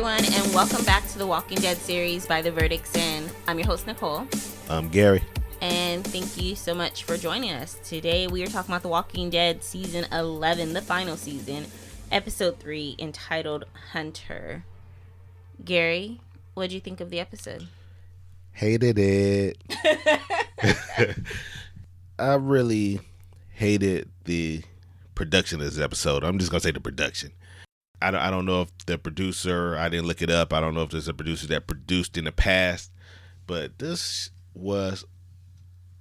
everyone, and welcome back to the Walking Dead series by The Verdict's In. I'm your host, Nicole. I'm Gary. And thank you so much for joining us. Today we are talking about The Walking Dead Season 11, the final season, Episode 3, entitled Hunter. Gary, what did you think of the episode? Hated it. I really hated the production of this episode. I'm just going to say the production. I don't know if the producer, I didn't look it up. I don't know if there's a producer that produced in the past. But this was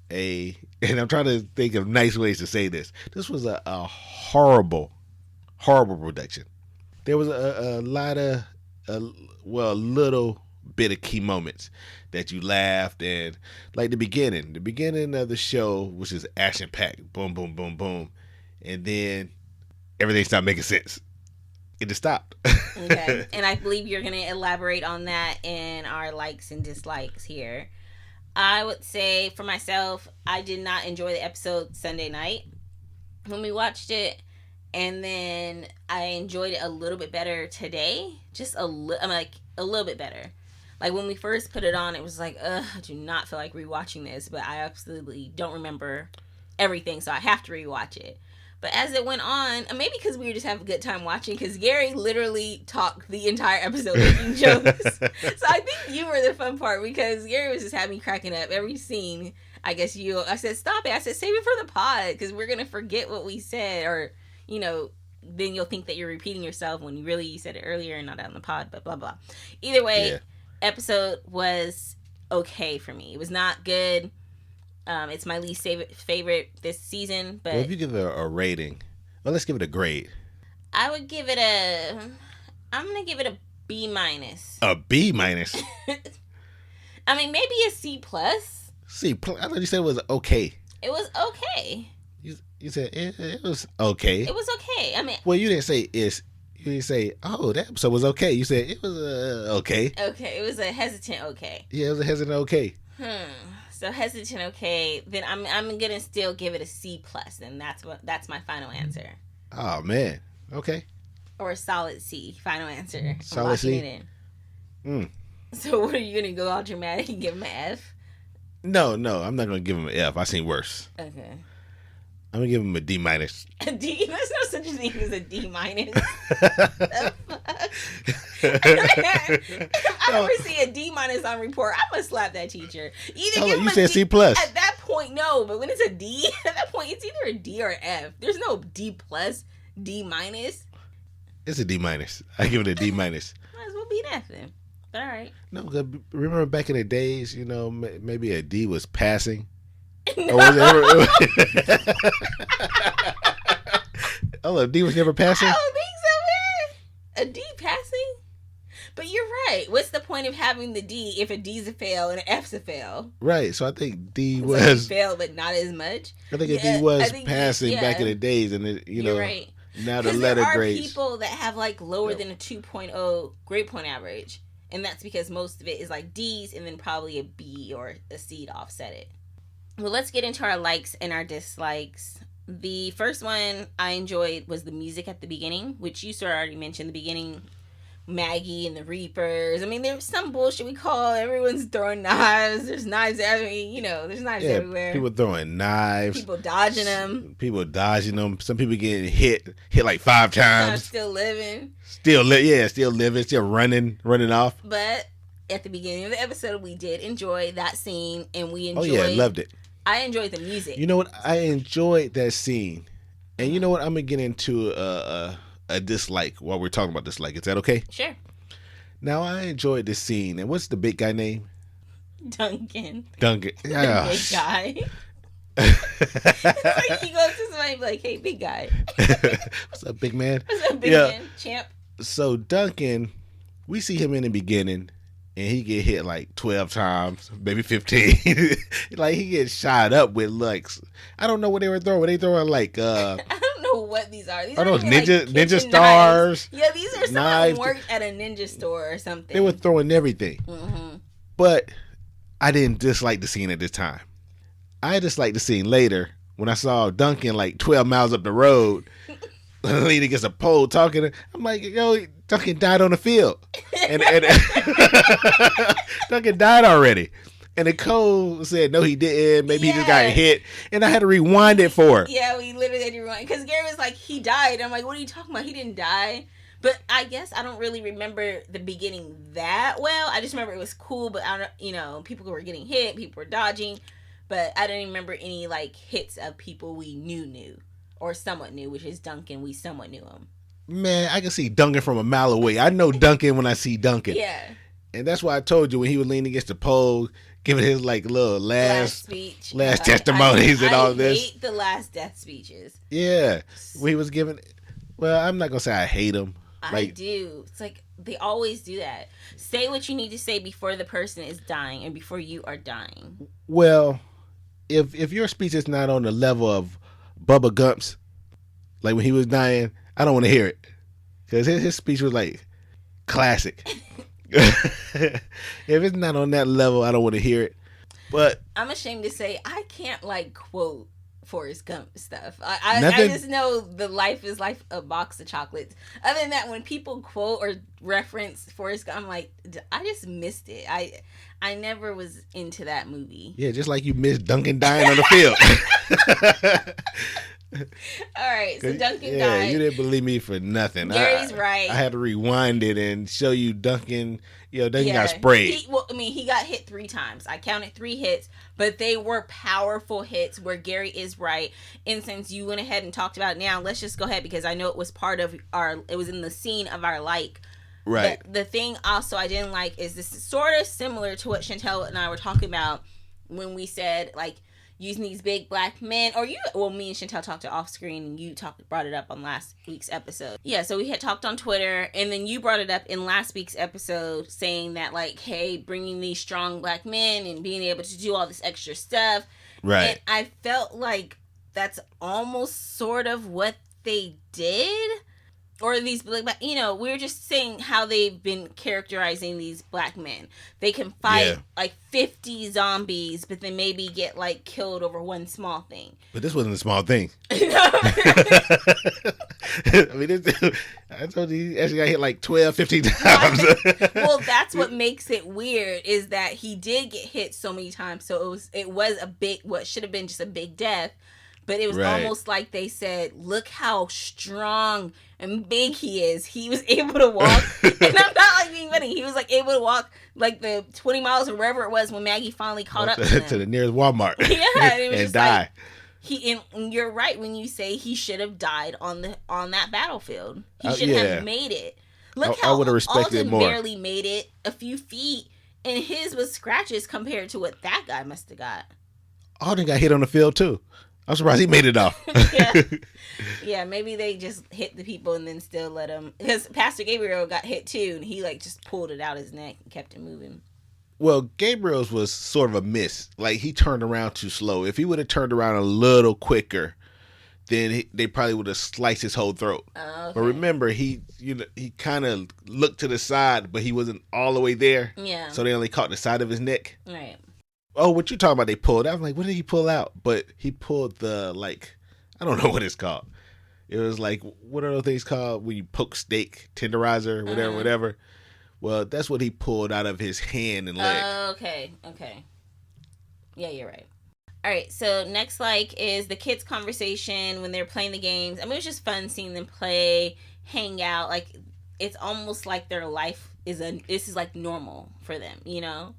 and I'm trying to think of nice ways to say this. This was a horrible, horrible production. There was a little bit of key moments that you laughed, and like the beginning of the show, which is action packed, boom, boom, boom, boom, and then everything stopped making sense. It just stopped. Okay, and I believe you're going to elaborate on that in our likes and dislikes here. I would say for myself, I did not enjoy the episode Sunday night when we watched it, and then I enjoyed it a little bit better today. Just a little bit better. Like when we first put it on, it was like, I do not feel like rewatching this, but I absolutely don't remember everything, so I have to rewatch it. But as it went on, maybe because we were just having a good time watching, because Gary literally talked the entire episode making jokes. So I think you were the fun part, because Gary was just having me cracking up every scene. I said, stop it. I said, save it for the pod, because we're going to forget what we said, or, then you'll think that you're repeating yourself when you said it earlier and not on the pod, but blah, blah. Either way, Episode was okay for me. It was not good. It's my least favorite this season. But if you give it a rating, let's give it a grade. I would give it I'm going to give it a B-. A B-? I mean, maybe a C+. C+? I thought you said it was okay. It was okay. You said it was okay. It was okay. I mean... Well, you didn't say it's... You didn't say, that episode was okay. You said it was okay. Okay, it was a hesitant okay. Yeah, it was a hesitant okay. So hesitant okay, then I'm gonna still give it a C+, and that's my final answer. Oh man, okay. Or a solid C, final answer. Solid C. It in. So what, are you gonna go all dramatic and give him an F? No, I'm not gonna give him an F. I seen worse. Okay. I'm gonna give him a D-. A D? There's no such thing as a D-. I never see a D- on report. I'm gonna slap that teacher. Either give him you said C+. At that point, no. But when it's a D, at that point, it's either a D or F. There's no D+, D-. It's a D-. I give it a D-. Might as well be an F then. But all right. No, because remember back in the days, maybe a D was passing. No. Or was it ever... D was never passing? I don't think so, man. A D passing? But you're right. What's the point of having the D if a D's a fail and an F's a fail? Right. So I think D was... was... fail, but not as much? I think a D was passing back in the days. And, you're right. Now the letter grades... there are people that have, lower than a 2.0 grade point average. And that's because most of it is, D's and then probably a B or a C to offset it. Well, let's get into our likes and our dislikes. The first one I enjoyed was the music at the beginning, which you sort of already mentioned. The beginning, Maggie and the Reapers. I mean, there's some bullshit we call everyone's throwing knives. There's knives. There's knives everywhere. People throwing knives. People dodging them. Some people getting hit like 5 times. Still living. Still living. Still running off. But at the beginning of the episode, we did enjoy that scene, and we enjoyed. Oh yeah, loved it. I enjoyed the music. You know what? I enjoyed that scene. And you know what? I'm going to get into a dislike while we're talking about dislike. Is that okay? Sure. Now, I enjoyed this scene. And what's the big guy name? Duncan. Yeah. The big guy. It's like he goes to somebody and be like, hey, big guy. What's up, big man? What's up, big man? Champ. So, Duncan, we see him in the beginning. And he get hit 12 times, maybe 15. He gets shot up with I don't know what they were throwing. Were they throwing I don't know what these are. These are those ninja stars. Knives. Yeah, these are someone who worked at a ninja store or something. They were throwing everything. Mm-hmm. But I didn't dislike the scene at this time. I disliked the scene later when I saw Duncan 12 miles up the road leaning against a pole talking. I'm like, yo, Duncan died on the field. And Duncan died already. And Nicole said, no, he didn't. Maybe he just got hit. And I had to rewind it for her. Yeah, we literally had to rewind. Because Gary was like, he died. I'm like, what are you talking about? He didn't die. But I guess I don't really remember the beginning that well. I just remember it was cool, but I don't, people were getting hit, people were dodging. But I don't remember any, like, hits of people we knew. Or somewhat knew, which is Duncan. We somewhat knew him. Man, I can see Duncan from a mile away. I know Duncan when I see Duncan. Yeah. And that's why I told you when he was leaning against the pole, giving his like little last speech, last testimonies and all this. I hate the last death speeches. Yeah, when he was giving. Well, I'm not gonna say I hate him. I do. It's like they always do that. Say what you need to say before the person is dying and before you are dying. Well, if your speech is not on the level of Bubba Gump's, like when he was dying, I don't want to hear it because his speech was like classic. If it's not on that level, I don't want to hear it. But I'm ashamed to say I can't like quote Forrest Gump stuff. I just know the life is like a box of chocolates. Other than that, when people quote or reference Forrest Gump, I'm like, I just missed it. I never was into that movie. Yeah, just like you missed Duncan dying on the field. All right, so Duncan died. Yeah, you didn't believe me for nothing. Gary's right. I had to rewind it and show you Duncan. Duncan got sprayed. He got hit 3 times. I counted 3 hits, but they were powerful hits where Gary is right. And since you went ahead and talked about it now, let's just go ahead because I know it was part of it was in the scene of our like. Right. The thing also I didn't like is this is sort of similar to what Chantel and I were talking about when we said like, using these big black men, me and Chantel talked off screen and you brought it up on last week's episode. Yeah, so we had talked on Twitter and then you brought it up in last week's episode saying that like, hey, bringing these strong black men and being able to do all this extra stuff. Right. And I felt like that's almost sort of what they did. Or these black, we're just saying how they've been characterizing these black men. They can fight like 50 zombies, but then maybe get like killed over one small thing. But this wasn't a small thing. I mean, I told you he actually got hit like 12, 15 times. Well, that's what makes it weird is that he did get hit so many times. So it was a big, what should have been just a big death. But it was almost like they said, look how strong and big he is. He was able to walk. And I'm not like being funny. He was like able to walk like the 20 miles or wherever it was when Maggie finally caught up to him. To the nearest Walmart. Yeah. And, it was and die. Like, and you're right when you say he should have died on that battlefield. He should have made it. Look how Alden barely made it a few feet. And his was scratches compared to what that guy must have got. Alden got hit on the field too. I'm surprised he made it off. Yeah, maybe they just hit the people and then still let him. Because Pastor Gabriel got hit too, and he like just pulled it out his neck and kept it moving. Well, Gabriel's was sort of a miss. Like he turned around too slow. If he would have turned around a little quicker, then they probably would have sliced his whole throat. Okay. But remember, he kind of looked to the side, but he wasn't all the way there. Yeah. So they only caught the side of his neck. Right. Oh, what you talking about? They pulled. I was like, what did he pull out? But he pulled the I don't know what it's called. It was like, what are those things called when you poke steak, tenderizer, whatever. Well, that's what he pulled out of his hand and leg. Okay. Yeah, you're right. All right, so next is the kids' conversation when they're playing the games. I mean, it was just fun seeing them play, hang out. Like, it's almost like their life this is like normal for them,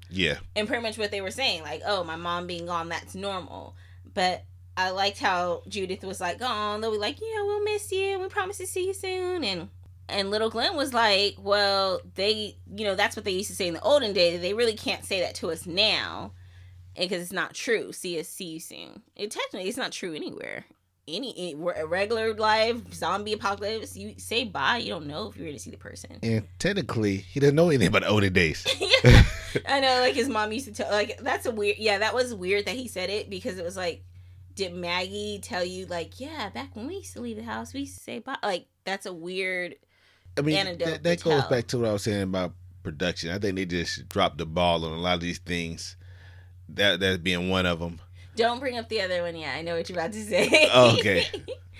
Yeah. And pretty much what they were saying, like, oh, my mom being gone, that's normal. But I liked how Judith was like, oh, they'll be like, we'll miss you. We promise to see you soon. And little Glenn was like, well, they, that's what they used to say in the olden days. They really can't say that to us now because it's not true. See you soon. Technically, it's not true anywhere. Any regular life, zombie apocalypse, you say bye, you don't know if you're going to see the person. And technically, he doesn't know anything about the olden days. Yeah. I know, like his mom used to tell, like, that was weird that he said it because it was like, did Maggie tell you, like, yeah, back when we used to leave the house, we used to say bye? Like, that's a weird anecdote. That goes back to what I was saying about production. I think they just dropped the ball on a lot of these things. That being one of them. Don't bring up the other one yet. I know what you're about to say. Oh, okay.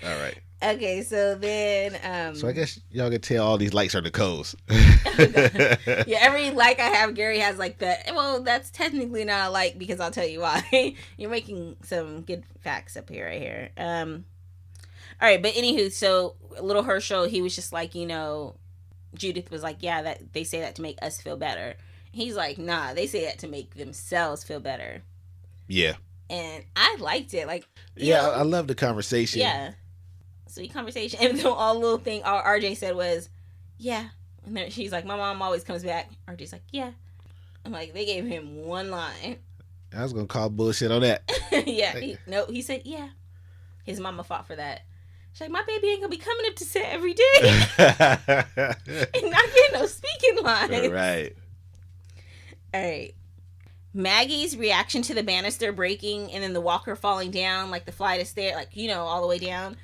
All right. Okay, so then So I guess y'all can tell all these likes are Nicole's. yeah, every like I have, Gary has like that. Well, that's technically not a like because I'll tell you why. You're making some good facts up here, right here. All right, but anywho, so little Herschel, he was just like, Judith was like, yeah, that they say that to make us feel better. He's like, nah, they say that to make themselves feel better. Yeah. And I liked it. Like, I love the conversation. Yeah. Sweet conversation. And the all little thing RJ said was, yeah. And then she's like, my mom always comes back. RJ's like, yeah. I'm like, they gave him one line. I was going to call bullshit on that. Yeah. He said, yeah. His mama fought for that. She's like, my baby ain't going to be coming up to set every day. And not getting no speaking lines. Right. All right. Maggie's reaction to the banister breaking and then the walker falling down, like the flight of stairs, like, all the way down.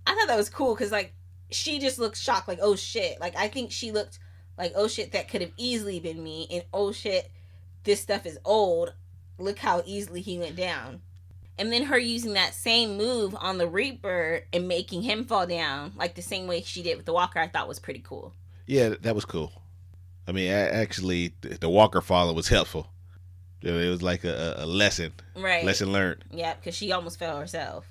I thought that was cool because, like, she just looked shocked, like, oh, shit. Like, I think she looked like, oh, shit, that could have easily been me. And, oh, shit, this stuff is old. Look how easily he went down. And then her using that same move on the Reaper and making him fall down, like the same way she did with the walker, I thought was pretty cool. Yeah, that was cool. I mean, actually, the walker falling was helpful. It was like a lesson. Right. Lesson learned. Yeah, because she almost fell herself.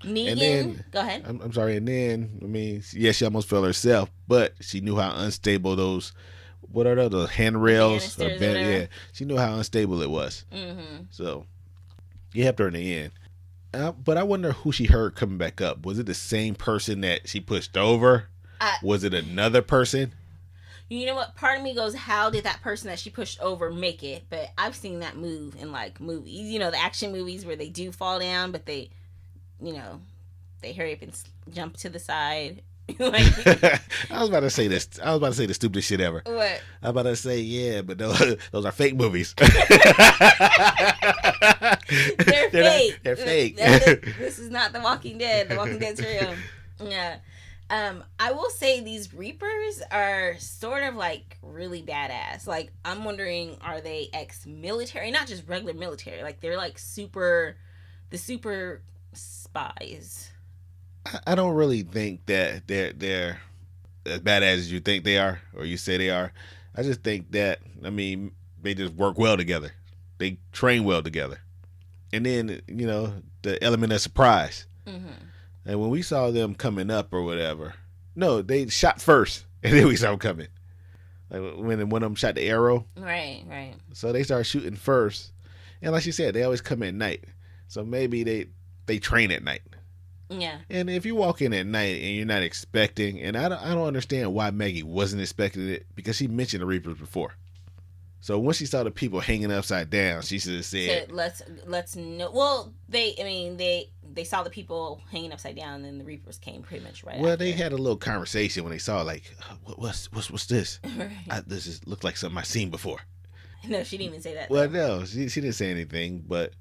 Negan, and then, go ahead. I'm sorry. And then, I mean, yeah, she almost fell herself, but she knew how unstable those, what are those handrails? Yeah, she knew how unstable it was. Mm-hmm. So, you helped her in the end. But I wonder who she heard coming back up. Was it the same person that she pushed over? Was it another person? You know what? Part of me goes, how did that person that she pushed over make it? But I've seen that move in, like, movies. The action movies where they do fall down, but they, they hurry up and jump to the side. I was about to say this. I was about to say the stupidest shit ever. What? I was about to say, yeah, but those are fake movies. They're fake. They're fake. This is not The Walking Dead. The Walking Dead's real. Yeah. I will say these Reapers are sort of like really badass. Like, I'm wondering, are they ex-military? Not just regular military. Like, they're like super spies. I don't really think that they're as badass as you think they are, or you say they are. I just think that, I mean, they just work well together. They train well together. And then, the element of surprise. Mm-hmm. And when we saw them coming up or whatever, no, they shot first, and then we saw them coming. Like when one of them shot the arrow. Right. So they started shooting first. And like you said, they always come at night. So maybe they train at night. Yeah. And if you walk in at night and you're not expecting, and I don't understand why Maggie wasn't expecting it, because she mentioned the Reapers before. So once she saw the people hanging upside down, she should have said, "Let's know." Well, they saw the people hanging upside down, and then the Reapers came pretty much right. Well, after. they had a little conversation when they saw, like, what's this? Right. This looks like something I've seen before. No, she didn't even say that. Well, no, she didn't say anything, but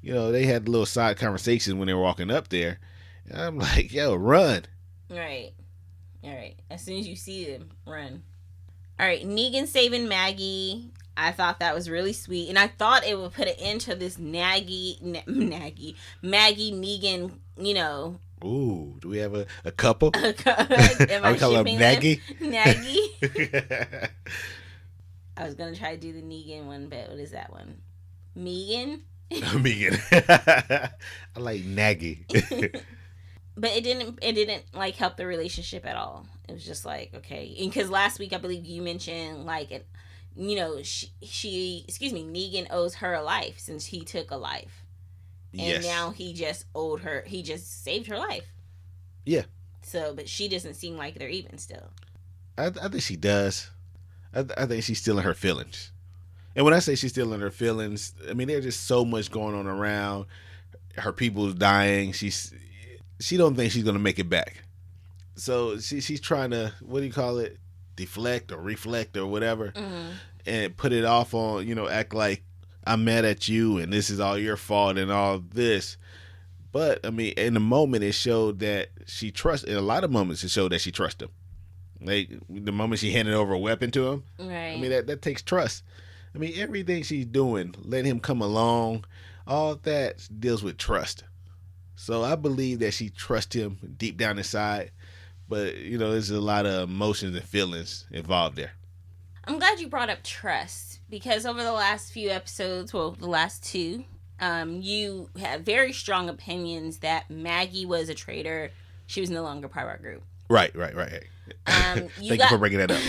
they had a little side conversation when they were walking up there. And I'm like, yo, run! Right. All right. As soon as you see them, run. All right. Negan saving Maggie. I thought that was really sweet, and I thought it would put an end to this Maggie Negan. Ooh, do we have a couple? Am I call him Nagy? Nagy. I was gonna try to do the Negan one, but what is that one? Megan. Megan. I like Nagy. But it didn't like help the relationship at all. It was just like, okay, because last week I believe you mentioned like it. Negan owes her a life since he took a life. And now he just saved her life. Yeah. So, but she doesn't seem like they're even still. I think she does. I think she's still in her feelings. And when I say she's still in her feelings, I mean, there's just so much going on around. Her people's dying. She don't think she's going to make it back. So she's trying to, what do you call it? Deflect or reflect or whatever, and put it off on, act like I'm mad at you and this is all your fault and all this. But I mean, in the moment it showed that she trusts. In a lot of moments it showed that she trusts him. Like the moment she handed over a weapon to him, right? I mean that takes trust. I mean everything she's doing, letting him come along, all that deals with trust. So I believe that she trusts him deep down inside, but there's a lot of emotions and feelings involved there. I'm glad you brought up trust because over the last few episodes, well, the last two, you have very strong opinions that Maggie was a traitor. She was no longer part of our group. Right. Thank you for bringing that up.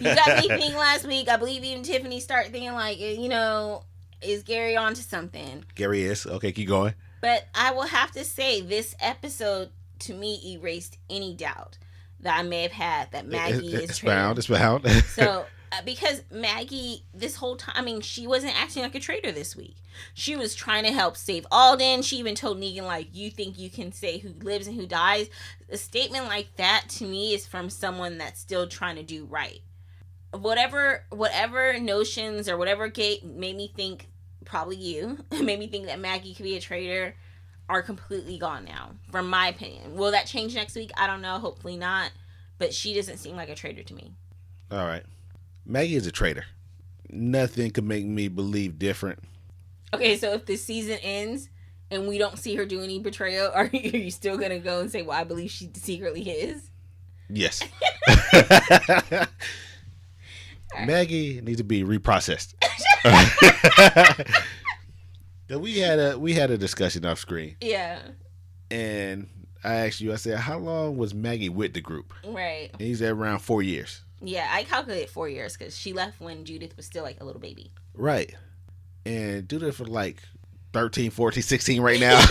You got me thinking last week. I believe even Tiffany started thinking like, is Gary onto something? Gary is. Okay, keep going. But I will have to say this episode to me erased any doubt that I may have had that Maggie is traitor. It's found. So, because Maggie, this whole time, I mean, she wasn't acting like a traitor this week. She was trying to help save Alden. She even told Negan, like, you think you can say who lives and who dies? A statement like that, to me, is from someone that's still trying to do right. Whatever notions or whatever gate made me think, probably you, made me think that Maggie could be a traitor, are completely gone now, from my opinion. Will that change next week? I don't know. Hopefully not. But she doesn't seem like a traitor to me. All right. Maggie is a traitor. Nothing could make me believe different. Okay, so if the season ends and we don't see her do any betrayal, are you still going to go and say, well, I believe she secretly is? Yes. Maggie needs to be reprocessed. We had a discussion off screen. Yeah. And I asked you, I said, how long was Maggie with the group? Right. And he's at around 4 years. Yeah, I calculated 4 years because she left when Judith was still like a little baby. Right. And Judith for like 13, 14, 16 right now.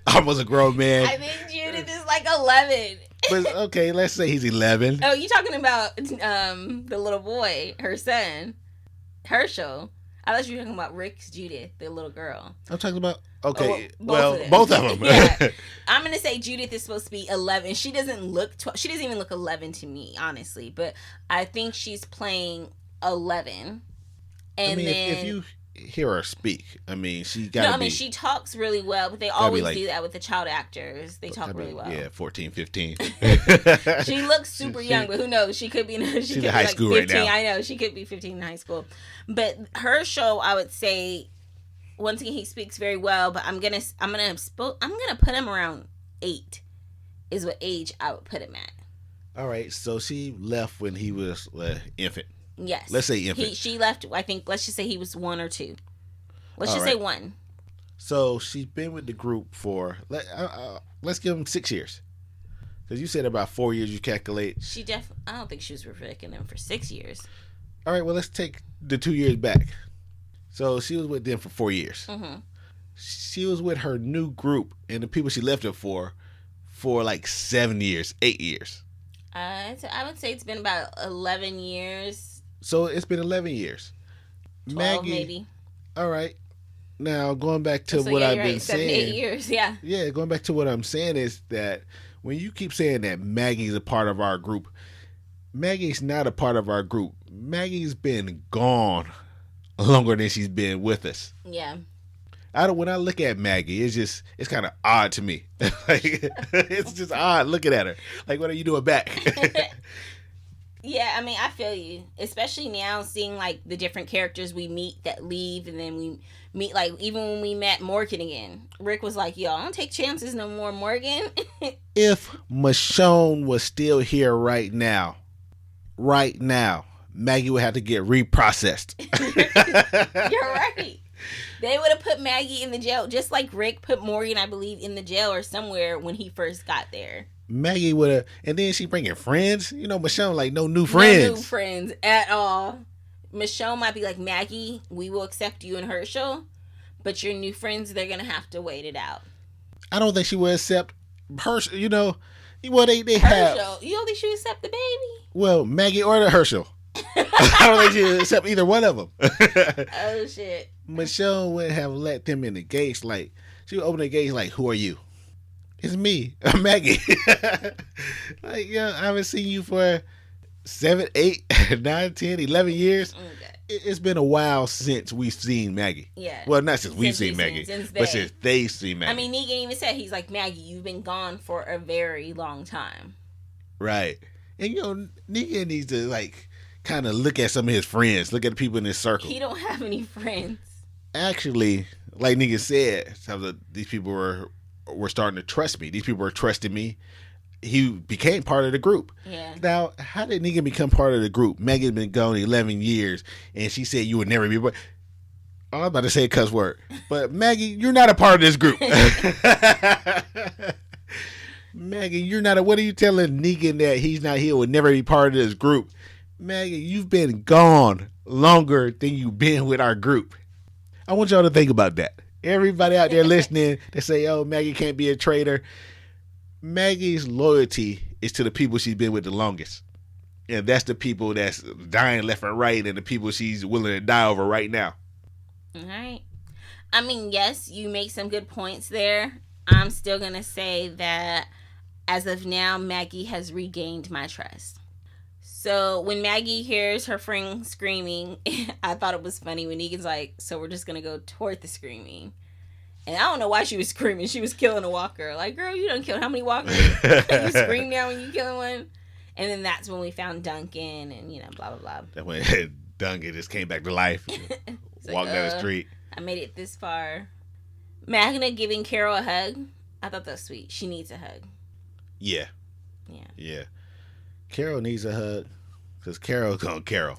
Almost a grown man. I think Judith is like 11. But okay, let's say he's 11. Oh, you talking about the little boy, her son, Herschel. I thought you were talking about Rick's Judith, the little girl. I'm talking about, okay, both of them. Yeah. I'm going to say Judith is supposed to be 11. She doesn't look, she doesn't even look 11 to me, honestly. But I think she's playing 11. And I mean, then, if you hear her speak, I mean, she got to be. I mean, she talks really well, but they always like, do that with the child actors. They talk really well. Yeah, 14, 15. She looks super young, but who knows? She could be she's in high school 15. right now. I know, she could be 15 in high school. But her show, I would say, once again, he speaks very well, but I'm gonna put him around 8 is what age I would put him at. All right, so she left when he was infant. Yes. Let's say infant. She left, I think, let's just say he was 1 or 2. Let's just say 1. So she's been with the group for, let's give him 6 years. Because you said about 4 years you calculate. I don't think she was with him for 6 years. All right, well, let's take the 2 years back. So she was with them for 4 years. Mm-hmm. She was with her new group and the people she left it for like 7 years, 8 years. I would say it's been about 11 years. So it's been 11 years. 12 Maggie, maybe. All right. Now, going back to what I've been 7, saying. 8 years, yeah. Yeah, going back to what I'm saying is that when you keep saying that Maggie's a part of our group, Maggie's not a part of our group. Maggie's been gone longer than she's been with us. Yeah. When I look at Maggie, it's kind of odd to me. Like, it's just odd looking at her. Like, what are you doing back? Yeah, I mean, I feel you. Especially now, seeing, like, the different characters we meet that leave, and then we meet, like, even when we met Morgan again. Rick was like, yo, I don't take chances no more, Morgan. If Michonne was still here right now, Maggie would have to get reprocessed. You're right. They would have put Maggie in the jail, just like Rick put Morgan, I believe, in the jail or somewhere when he first got there. Maggie would have, and then she bringing friends. You know, Michonne like no new friends. No new friends at all. Michonne might be like, Maggie, we will accept you and Herschel, but your new friends, they're gonna have to wait it out. I don't think she would accept Herschel. You know, well they Herschel. have. You don't think she would accept the baby? Well, Maggie or the Herschel. I don't think she would accept either one of them. Oh shit. Michonne would have let them in the gates. Like she would open the gates. Like, who are you? It's me, Maggie. Like, yeah, I haven't seen you for 7, 8, 9, 10, 11 years. Okay. It's been a while since we've seen Maggie. Yeah. Well, not since we've seen Maggie, but since they've seen Maggie. I mean, Negan even said, he's like, Maggie, you've been gone for a very long time. Right. And, you know, Negan needs to, like, kind of look at some of his friends, look at the people in his circle. He don't have any friends. Actually, like nigga said, these people were starting to trust me. These people were trusting me. He became part of the group. Yeah. Now, how did Negan become part of the group? Megan's been gone 11 years, and she said you would never be. I'm about to say a cuss word, but Maggie, you're not a part of this group. Maggie, you're not. What are you telling Negan that he's not here? Would never be part of this group. Maggie, you've been gone longer than you've been with our group. I want y'all to think about that. Everybody out there listening that say, "Oh, Maggie can't be a traitor." Maggie's loyalty is to the people she's been with the longest. And that's the people that's dying left and right and the people she's willing to die over right now. All right. I mean, yes, you make some good points there. I'm still going to say that as of now, Maggie has regained my trust. So when Maggie hears her friend screaming, I thought it was funny when Negan's like, so we're just going to go toward the screaming. And I don't know why she was screaming. She was killing a walker. Like, girl, you done killed how many walkers? You scream now when you killing one? And then that's when we found Duncan and, blah, blah, blah. That when Duncan just came back to life. Walked down the street. I made it this far. Magna giving Carol a hug. I thought that was sweet. She needs a hug. Yeah. Yeah. Yeah. Carol needs a hug. Because Carol's gonna Carol.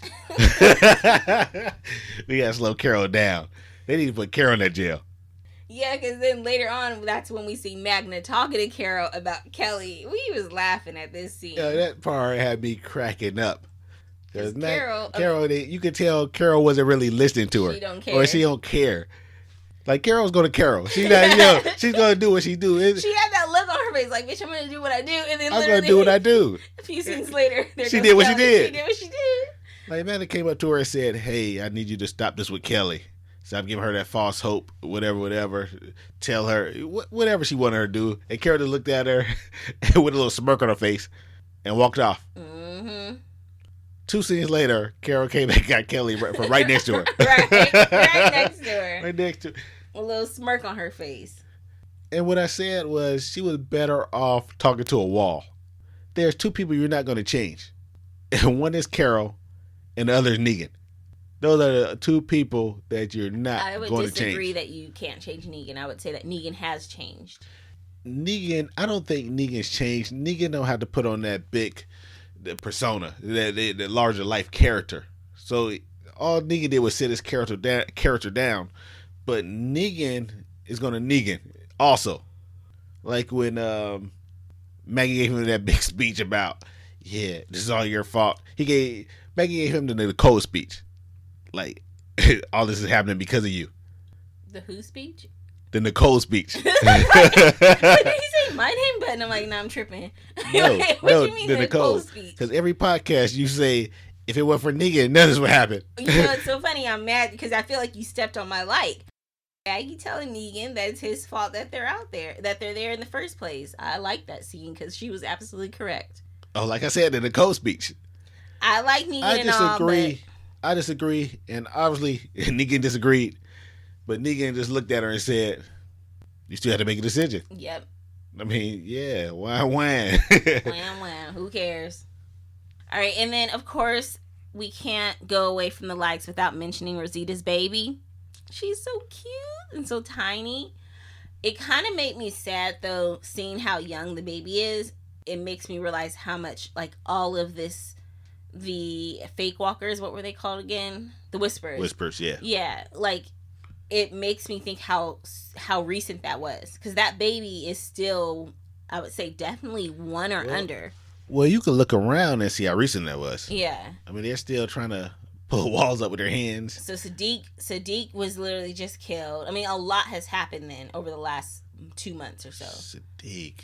We gotta slow Carol down. They need to put Carol in that jail. Yeah, because then later on, that's when we see Magna talking to Carol about Kelly. We was laughing at this scene. Yeah, that part had me cracking up. Because Carol, you could tell Carol wasn't really listening to her. She don't care. Or she don't care. Like, Carol's going to Carol. She's not, she's going to do what she do. She had that look on her face, like, bitch, I'm going to do what I do. And then I'm going to do what I do. A few scenes later, she did what she did. She did what she did. Like, Amanda came up to her and said, hey, I need you to stop this with Kelly. Stop giving her that false hope, whatever. Tell her, whatever she wanted her to do. And Carol just looked at her with a little smirk on her face and walked off. Mm-hmm. 2 scenes later, Carol came and got Kelly right next to her. right next to her. Right next to her. A little smirk on her face. And what I said was she was better off talking to a wall. There's 2 people you're not going to change. And one is Carol and the other is Negan. Those are the 2 people that you're not going to change. I would disagree that you can't change Negan. I would say that Negan has changed. Negan, I don't think Negan's changed. Negan don't have to put on that big persona, that larger life character. So all Negan did was sit his character down. But Negan is going to Negan also. Like when Maggie gave him that big speech about, yeah, this is all your fault. Maggie gave him the Nicole speech. Like, all this is happening because of you. The who speech? The Nicole speech. Did he say my name? But I'm like, no, I'm tripping. No, what do you mean the Nicole speech? Because every podcast you say, if it weren't for Negan, none of this would happen. It's so funny. I'm mad because I feel like you stepped on my like. Maggie telling Negan that it's his fault that they're out there, that they're there in the first place. I like that scene because she was absolutely correct. Oh, like I said, the Nicole speech. I like Negan I disagree, and obviously Negan disagreed, but Negan just looked at her and said, you still have to make a decision. Yep. I mean, yeah, why? Wham. Who cares? All right, and then, of course, we can't go away from the likes without mentioning Rosita's baby. She's so cute and so tiny. It kind of made me sad, though, seeing how young the baby is. It makes me realize how much, like, all of this, the fake walkers, what were they called again? The Whispers. Whispers, yeah. Yeah, like, it makes me think how recent that was. Because that baby is still, I would say, definitely 1 or under. Well, you can look around and see how recent that was. Yeah. I mean, they're still trying to pull walls up with their hands. So Sadiq was literally just killed. I mean, a lot has happened then over the last 2 months or so. Sadiq.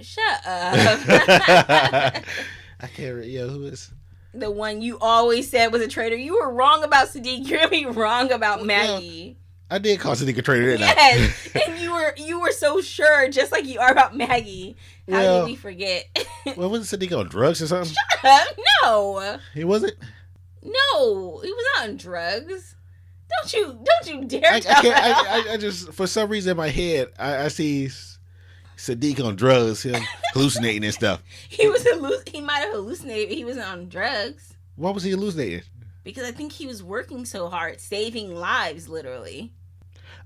Shut up. I can't. Who is? The one you always said was a traitor. You were wrong about Sadiq. You're gonna be wrong about Maggie. I did call Sadiq a traitor, didn't I? Yes, and you were so sure, just like you are about Maggie. How did we forget? Well, wasn't Sadiq on drugs or something? Shut up! No, he wasn't. No, he was not on drugs. Don't you dare! I just, for some reason in my head, I see Sadiq on drugs, him hallucinating and stuff. He might have hallucinated, but he wasn't on drugs. Why was he hallucinating? Because I think he was working so hard, saving lives, literally.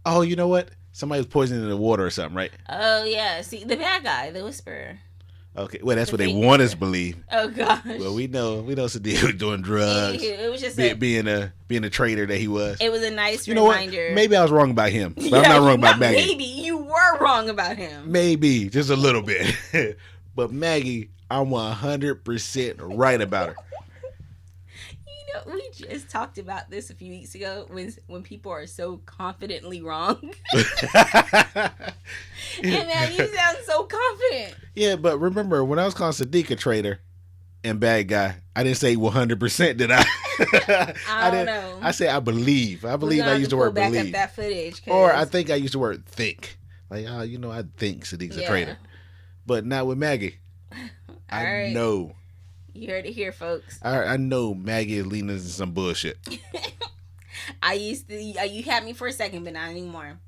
Oh, you know what? Somebody was poisoning the water or something, right? Oh yeah, see the bad guy, the whisperer. Okay, well that's The what they fake want us to whisperer. believe. Oh gosh. Well, we know Sadiq was doing drugs, Anywho, it was just being a traitor that he was. it was a nice You know what? reminder. Maybe I was wrong about him, but Yeah, I'm not wrong about Maggie. Maybe you were wrong about him. Maybe just a little bit, but Maggie, I'm 100% right about her. You know, we just talked about this a few weeks ago when people are so confidently wrong. And man, you sound so confident. Yeah, but remember when I was calling Sadiq a traitor and bad guy, I didn't say 100%. Did I? I don't know. I said I believe. I believe I used the pull word back believe. up that footage, Or I think I used the word think. Like, I think Sadiq's a traitor. But not with Maggie. I know. You heard it here, folks. I know Maggie is leaning into some bullshit. You had me for a second, but not anymore.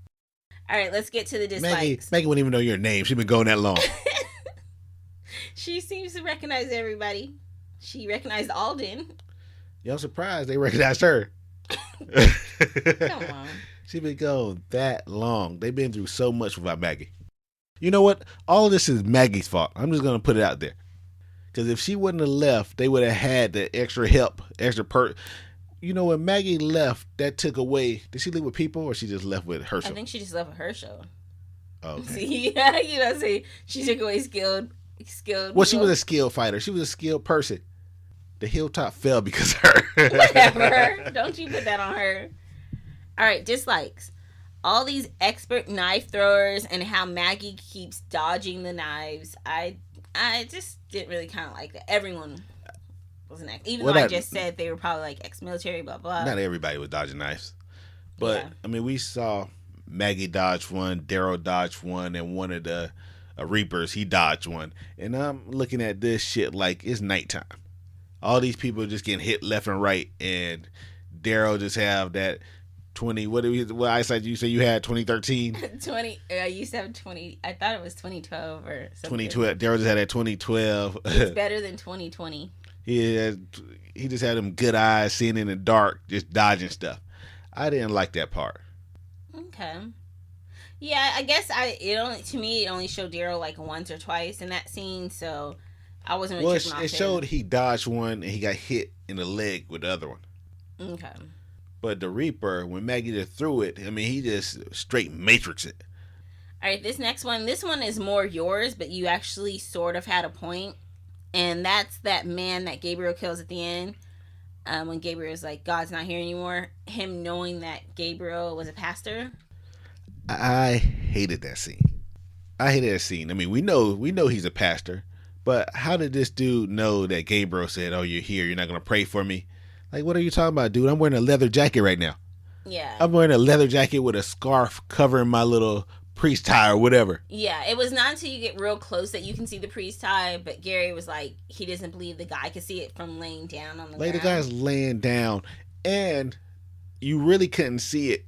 All right, let's get to the dislikes. Maggie wouldn't even know your name. She's been going that long. She seems to recognize everybody. She recognized Alden. Yeah, I'm surprised they recognized her. Come on. She been going that long. They've been through so much without Maggie. You know what? All of this is Maggie's fault. I'm just going to put it out there. Because if she wouldn't have left, they would have had the extra help, You know, when Maggie left, that took away. Did she leave with people or she just left with Herschel? I think she just left with Herschel. Okay. See, you know, say she took away skilled. Well, she was a skilled fighter. She was a skilled person. The hilltop fell because of her. Whatever. Don't you put that on her. All right, dislikes. All these expert knife throwers and how Maggie keeps dodging the knives. I just didn't really kind of like that. Everyone was an even though I just said they were probably like ex-military, blah blah. Not everybody was dodging knives, but yeah. I mean, we saw Maggie dodge one, Daryl dodged one, and one of the Reapers he dodged one. And I'm looking at this shit like it's nighttime. All these people are just getting hit left and right, and Daryl just have that 20. What eyesight did you say you had? 2013. 20. I used to have 20. I thought it was 2012 or something. 2012. Daryl just had that 2012. It's better than 2020. He just had them good eyes, seeing in the dark, just dodging stuff. I didn't like that part. Okay. Yeah, I guess to me it only showed Daryl like once or twice in that scene, so I wasn't really tripping off it showed he dodged one and he got hit in the leg with the other one. Okay. But the Reaper, when Maggie just threw it, I mean, he just straight Matrixed it. All right, this one is more yours, but you actually sort of had a point. And that's that man that Gabriel kills at the end. When Gabriel's like, God's not here anymore. Him knowing that Gabriel was a pastor. I hated that scene. I mean, we know he's a pastor. But how did this dude know that Gabriel said, oh, you're here, you're not going to pray for me? Like, what are you talking about, dude? I'm wearing a leather jacket right now. Yeah. I'm wearing a leather jacket with a scarf covering my little priest tie or whatever. Yeah, it was not until you get real close that you can see the priest tie, but Gary was like, he doesn't believe the guy could see it from laying down on the ground. The guy's laying down, and you really couldn't see it.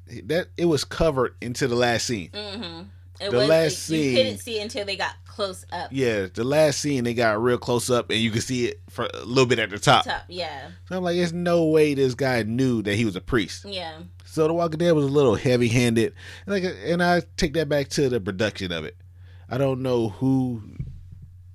It was covered into the last scene. Mm-hmm. Last scene, you couldn't see it until they got close up. Yeah, the last scene they got real close up, and you could see it for a little bit at the top. Yeah. So I'm like, there's no way this guy knew that he was a priest. Yeah. So The Walking Dead was a little heavy-handed, and I take that back to the production of it. I don't know who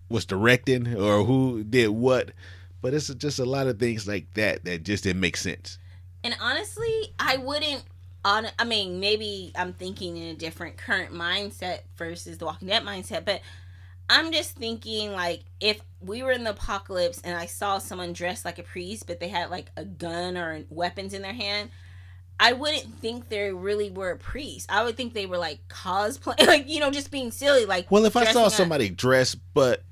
was directing or who did what, but it's just a lot of things like that just didn't make sense. And honestly, I wouldn't. I mean, maybe I'm thinking in a different current mindset versus the Walking Dead mindset, but I'm just thinking like if we were in the apocalypse and I saw someone dressed like a priest, but they had like a gun or weapons in their hand, I wouldn't think they really were a priest. I would think they were like cosplay, like, you know, just being silly. Like, well, if I saw somebody dressed, but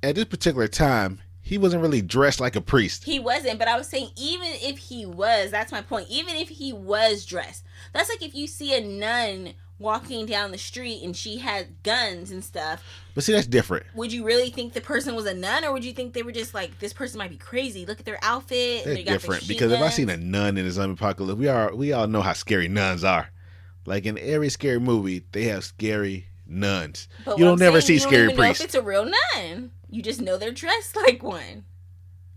at this particular time, he wasn't really dressed like a priest. He wasn't, but I was saying even if he was, that's my point. Even if he was dressed, that's like if you see a nun walking down the street and she had guns and stuff. But see, that's different. Would you really think the person was a nun, or would you think they were just like, this person might be crazy? Look at their outfit. That's different because if I seen a nun in the zombie apocalypse, we all know how scary nuns are. Like in every scary movie, they have scary nuns. But you don't never see scary priests. You don't even know if it's a real nun. You just know they're dressed like one.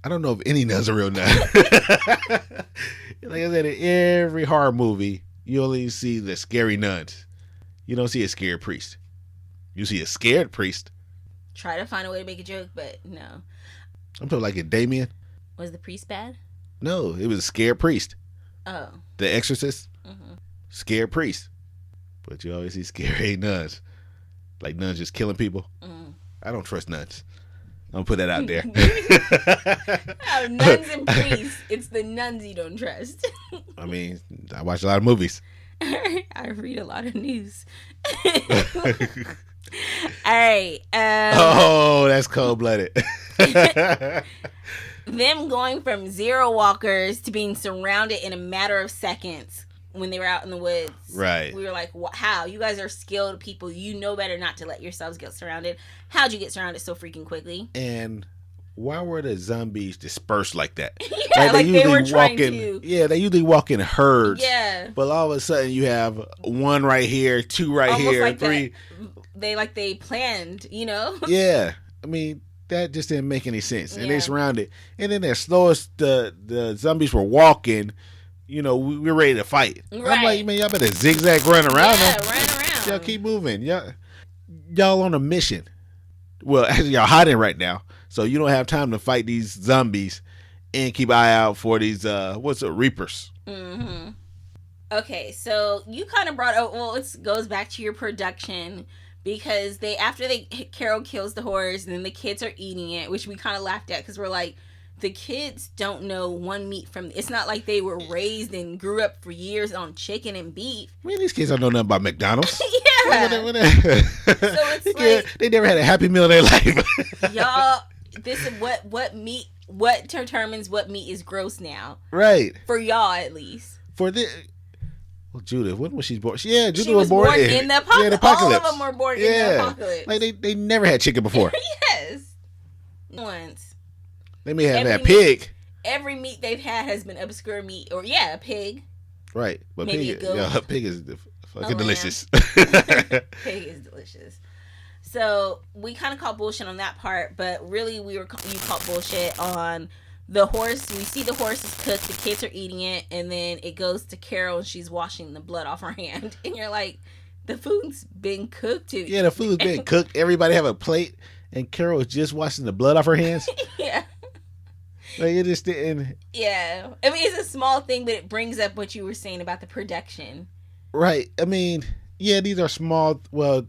I don't know if any nun's a real nun. Like I said, in every horror movie, you only see the scary nuns. You don't see a scared priest. You see a scared priest. Try to find a way to make a joke, but no. I'm talking like in Damien. Was the priest bad? No, it was a scared priest. Oh. The Exorcist. Mm-hmm. Scared priest. But you always see scary nuns. Like nuns just killing people. Mm. I don't trust nuns. I'm going to put that out there. Oh, nuns and priests. It's the nuns you don't trust. I mean, I watch a lot of movies. I read a lot of news. All right. Oh, that's cold-blooded. Them going from zero walkers to being surrounded in a matter of seconds when they were out in the woods. Right. We were like, how? You guys are skilled people. You know better not to let yourselves get surrounded. How'd you get surrounded so freaking quickly? And why were the zombies dispersed like that? Yeah, like they were trying to. Yeah, they usually walk in herds. Yeah. But all of a sudden you have one right here, two right almost here, like three. They planned, you know? Yeah. I mean, that just didn't make any sense. And Yeah. they surrounded. And then as slow as the zombies were walking, you know, we were ready to fight. Right. I'm like, man, y'all better zigzag run around them. Run around. Y'all keep moving. Y'all on a mission. Well, actually, y'all hiding right now. So you don't have time to fight these zombies and keep an eye out for these, Reapers. Mm-hmm. Okay, so you kind of brought up, well, it goes back to your production because after Carol kills the horse and then the kids are eating it, which we kind of laughed at because we're like, the kids don't know one meat from, it's not like they were raised and grew up for years on chicken and beef. I mean, these kids don't know nothing about McDonald's. Yeah. So it's like, they never had a Happy Meal in their life. y'all, this is what meat, what determines what meat is gross now. Right. For y'all, at least. For this. Well, Judith, when was she born? Judith was born in the apocalypse. Yeah, the apocalypse. All of them were born in the apocalypse. Like they never had chicken before. Yes. Once. They may have had pig. Every meat they've had has been obscure meat. Or, a pig. Right. But maybe pig is fucking delicious. Pig is delicious. So, we kind of caught bullshit on that part. But really, you caught bullshit on the horse. We see the horse is cooked. The kids are eating it. And then it goes to Carol and she's washing the blood off her hand. And you're like, the food's been cooked too. Yeah, the food's been cooked. Everybody have a plate. And Carol was just washing the blood off her hands. Yeah. Like it just didn't. Yeah. I mean, it's a small thing, but it brings up what you were saying about the production. Right. I mean, yeah, these are small. Well,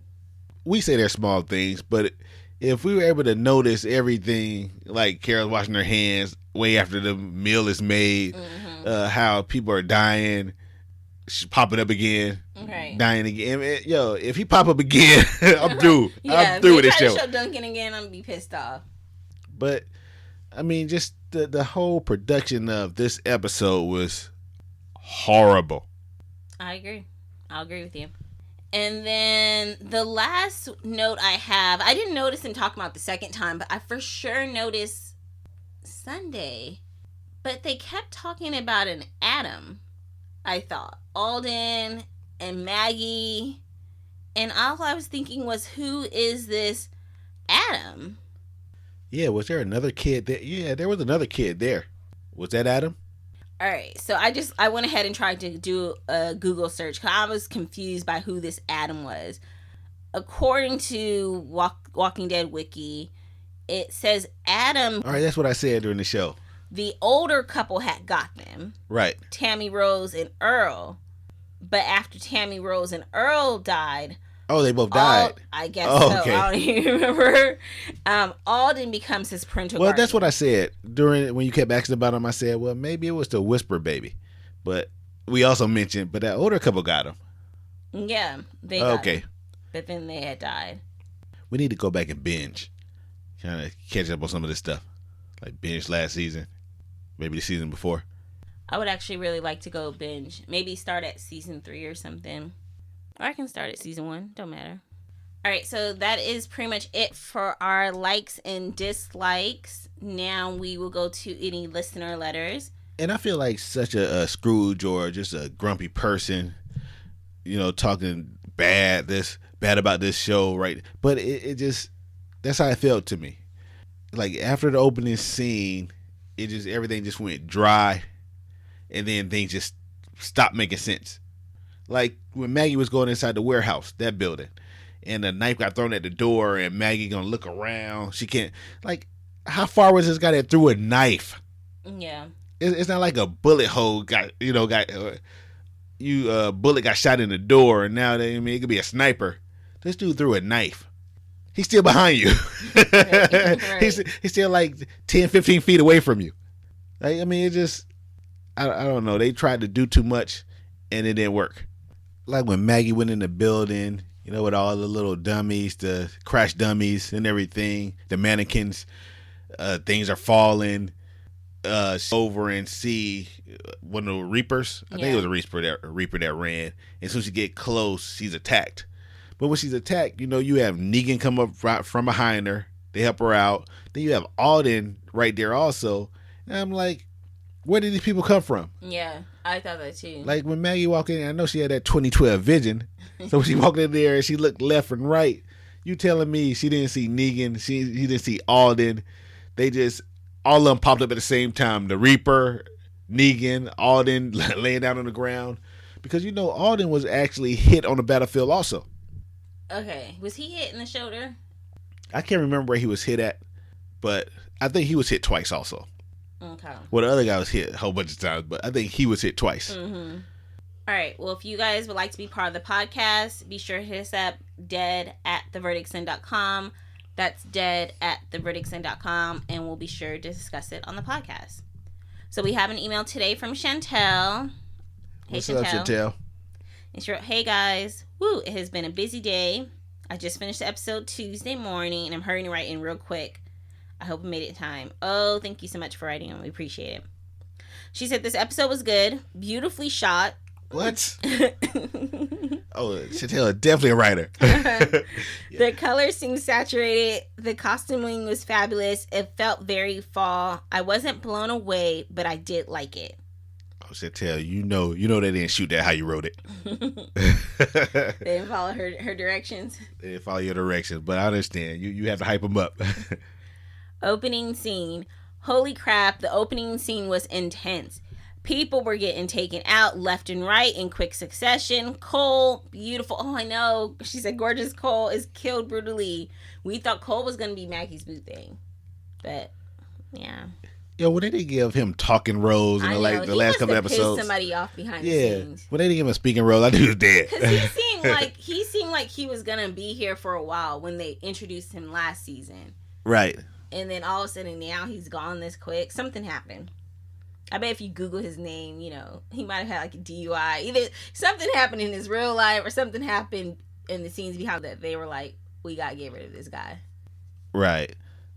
we say they're small things, but if we were able to notice everything, like Carol's washing her hands way after the meal is made, how people are dying, popping up again, dying again. If he pop up again, I'm through. I'm through with this show. If they try to show Duncan again, I'm gonna be pissed off. But I mean, just the whole production of this episode was horrible. I agree. I'll agree with you. And then the last note I have, I didn't notice and talk about the second time, but I for sure noticed Sunday. But they kept talking about an Adam, I thought. Alden and Maggie. And all I was thinking was, who is this Adam? Yeah, was there another kid there? Yeah, there was another kid there. Was that Adam? All right, so I went ahead and tried to do a Google search because I was confused by who this Adam was. According to Walking Dead Wiki, it says Adam. All right, that's what I said during the show. The older couple had got them. Right. Tammy Rose and Earl. But after Tammy Rose and Earl died. Oh, they both died. I guess so. Okay. I don't even remember. Alden becomes his parental guardian. That's what I said when you kept asking about him. I said, well, maybe it was the Whisper baby. But we also mentioned, but that older couple got him. Yeah, they got him. But then they had died. We need to go back and binge. Kind of catch up on some of this stuff. Like binge last season. Maybe the season before. I would actually really like to go binge. Maybe start at season 3 or something. Or I can start at season 1. Don't matter. Alright, so that is pretty much it for our likes and dislikes. Now we will go to any listener letters. And I feel like such a Scrooge or just a grumpy person, talking bad about this show, right? But it just, that's how it felt to me. Like after the opening scene, everything just went dry. And then things just stopped making sense. Like when Maggie was going inside the warehouse, that building, and the knife got thrown at the door, and Maggie gonna look around. She can't, like, how far was this guy that threw a knife? Yeah. It's not like a bullet hole bullet got shot in the door, and now it could be a sniper. This dude threw a knife. He's still behind you. Right. He's still like 10, 15 feet away from you. Like, I mean, it just, I don't know. They tried to do too much, and it didn't work. Like when Maggie went in the building, with all the little dummies, the crash dummies and everything, the mannequins, things are falling. Over and see one of the Reapers. I think it was a Reaper that ran. And so she get close, she's attacked. But when she's attacked, you have Negan come up right from behind her. They help her out. Then you have Alden right there also. And I'm like, where did these people come from? Yeah, I thought that too. Like when Maggie walked in, I know she had that 2012 vision. So when she walked in there and she looked left and right, you telling me she didn't see Negan, she didn't see Alden. They just, all of them popped up at the same time. The Reaper, Negan, Alden laying down on the ground. Because Alden was actually hit on the battlefield also. Okay. Was he hit in the shoulder? I can't remember where he was hit at, but I think he was hit twice also. Okay. Well, the other guy was hit a whole bunch of times, but I think he was hit twice. Mm-hmm. All right. Well, if you guys would like to be part of the podcast, be sure to hit us up, dead@theverdictsin.com. That's dead@theverdictsin.com, and we'll be sure to discuss it on the podcast. So we have an email today from Chantel. Hey, What's up, Chantel? And she wrote, hey guys, woo, it has been a busy day. I just finished the episode Tuesday morning, and I'm hurrying to write in real quick. I hope I made it in time. Oh, thank you so much for writing in. We appreciate it. She said this episode was good, beautifully shot. What? Oh, Chantel, definitely a writer. The color seemed saturated. The costuming was fabulous. It felt very fall. I wasn't blown away, but I did like it. Oh, Chantel, you know they didn't shoot that how you wrote it. They didn't follow her directions. They didn't follow your directions, but I understand. You have to hype them up. Opening scene. Holy crap, the opening scene was intense. People were getting taken out left and right in quick succession. Cole, beautiful. Oh, I know. She said gorgeous Cole is killed brutally. We thought Cole was going to be Maggie's boo thing. But, yeah. Yo, when they didn't give him talking roles in the last couple episodes. Somebody off behind the scenes. When they didn't give him a speaking role, I knew he was dead. Because he seemed like he was going to be here for a while when they introduced him last season. Right. And then all of a sudden now he's gone this quick. Something happened. I bet if you Google his name, he might have had like a DUI. Either something happened in his real life or something happened in the scenes behind that they were like, we got to get rid of this guy. Right.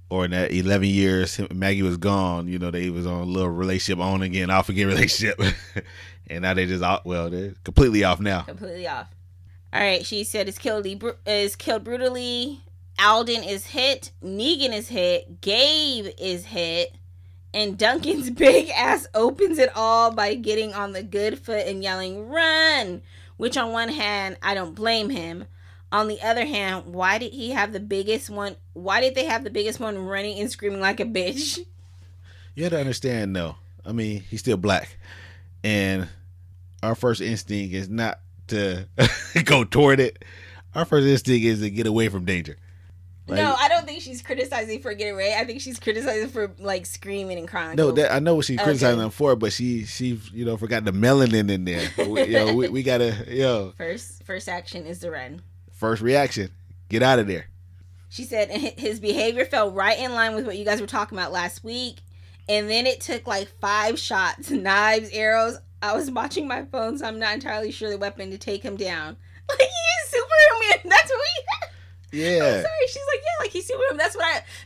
Or in that 11 years, Maggie was gone. They was on a little relationship, on again, off again relationship. And now they just they're completely off now. Completely off. All right. She said is killed brutally. Alden is hit. Negan is hit. Gabe is hit. And Duncan's big ass opens it all by getting on the good foot and yelling, run! Which on one hand, I don't blame him. On the other hand, why did they have the biggest one running and screaming like a bitch? You have to understand, though. I mean, he's still black. And our first instinct is not to go toward it. Our first instinct is to get away from danger. Like, no, I don't think she's criticizing for getting away. I think she's criticizing for like screaming and crying. No, I know what she's criticizing them for, but she forgot the melanin in there. We gotta First action is to run. First reaction, get out of there. She said his behavior fell right in line with what you guys were talking about last week, and then it took like 5 shots, knives, arrows. I was watching my phone, so I'm not entirely sure the weapon to take him down. Like, he is Superman. That's what he. Yeah. I'm sorry. She's like, yeah, like he's Superman.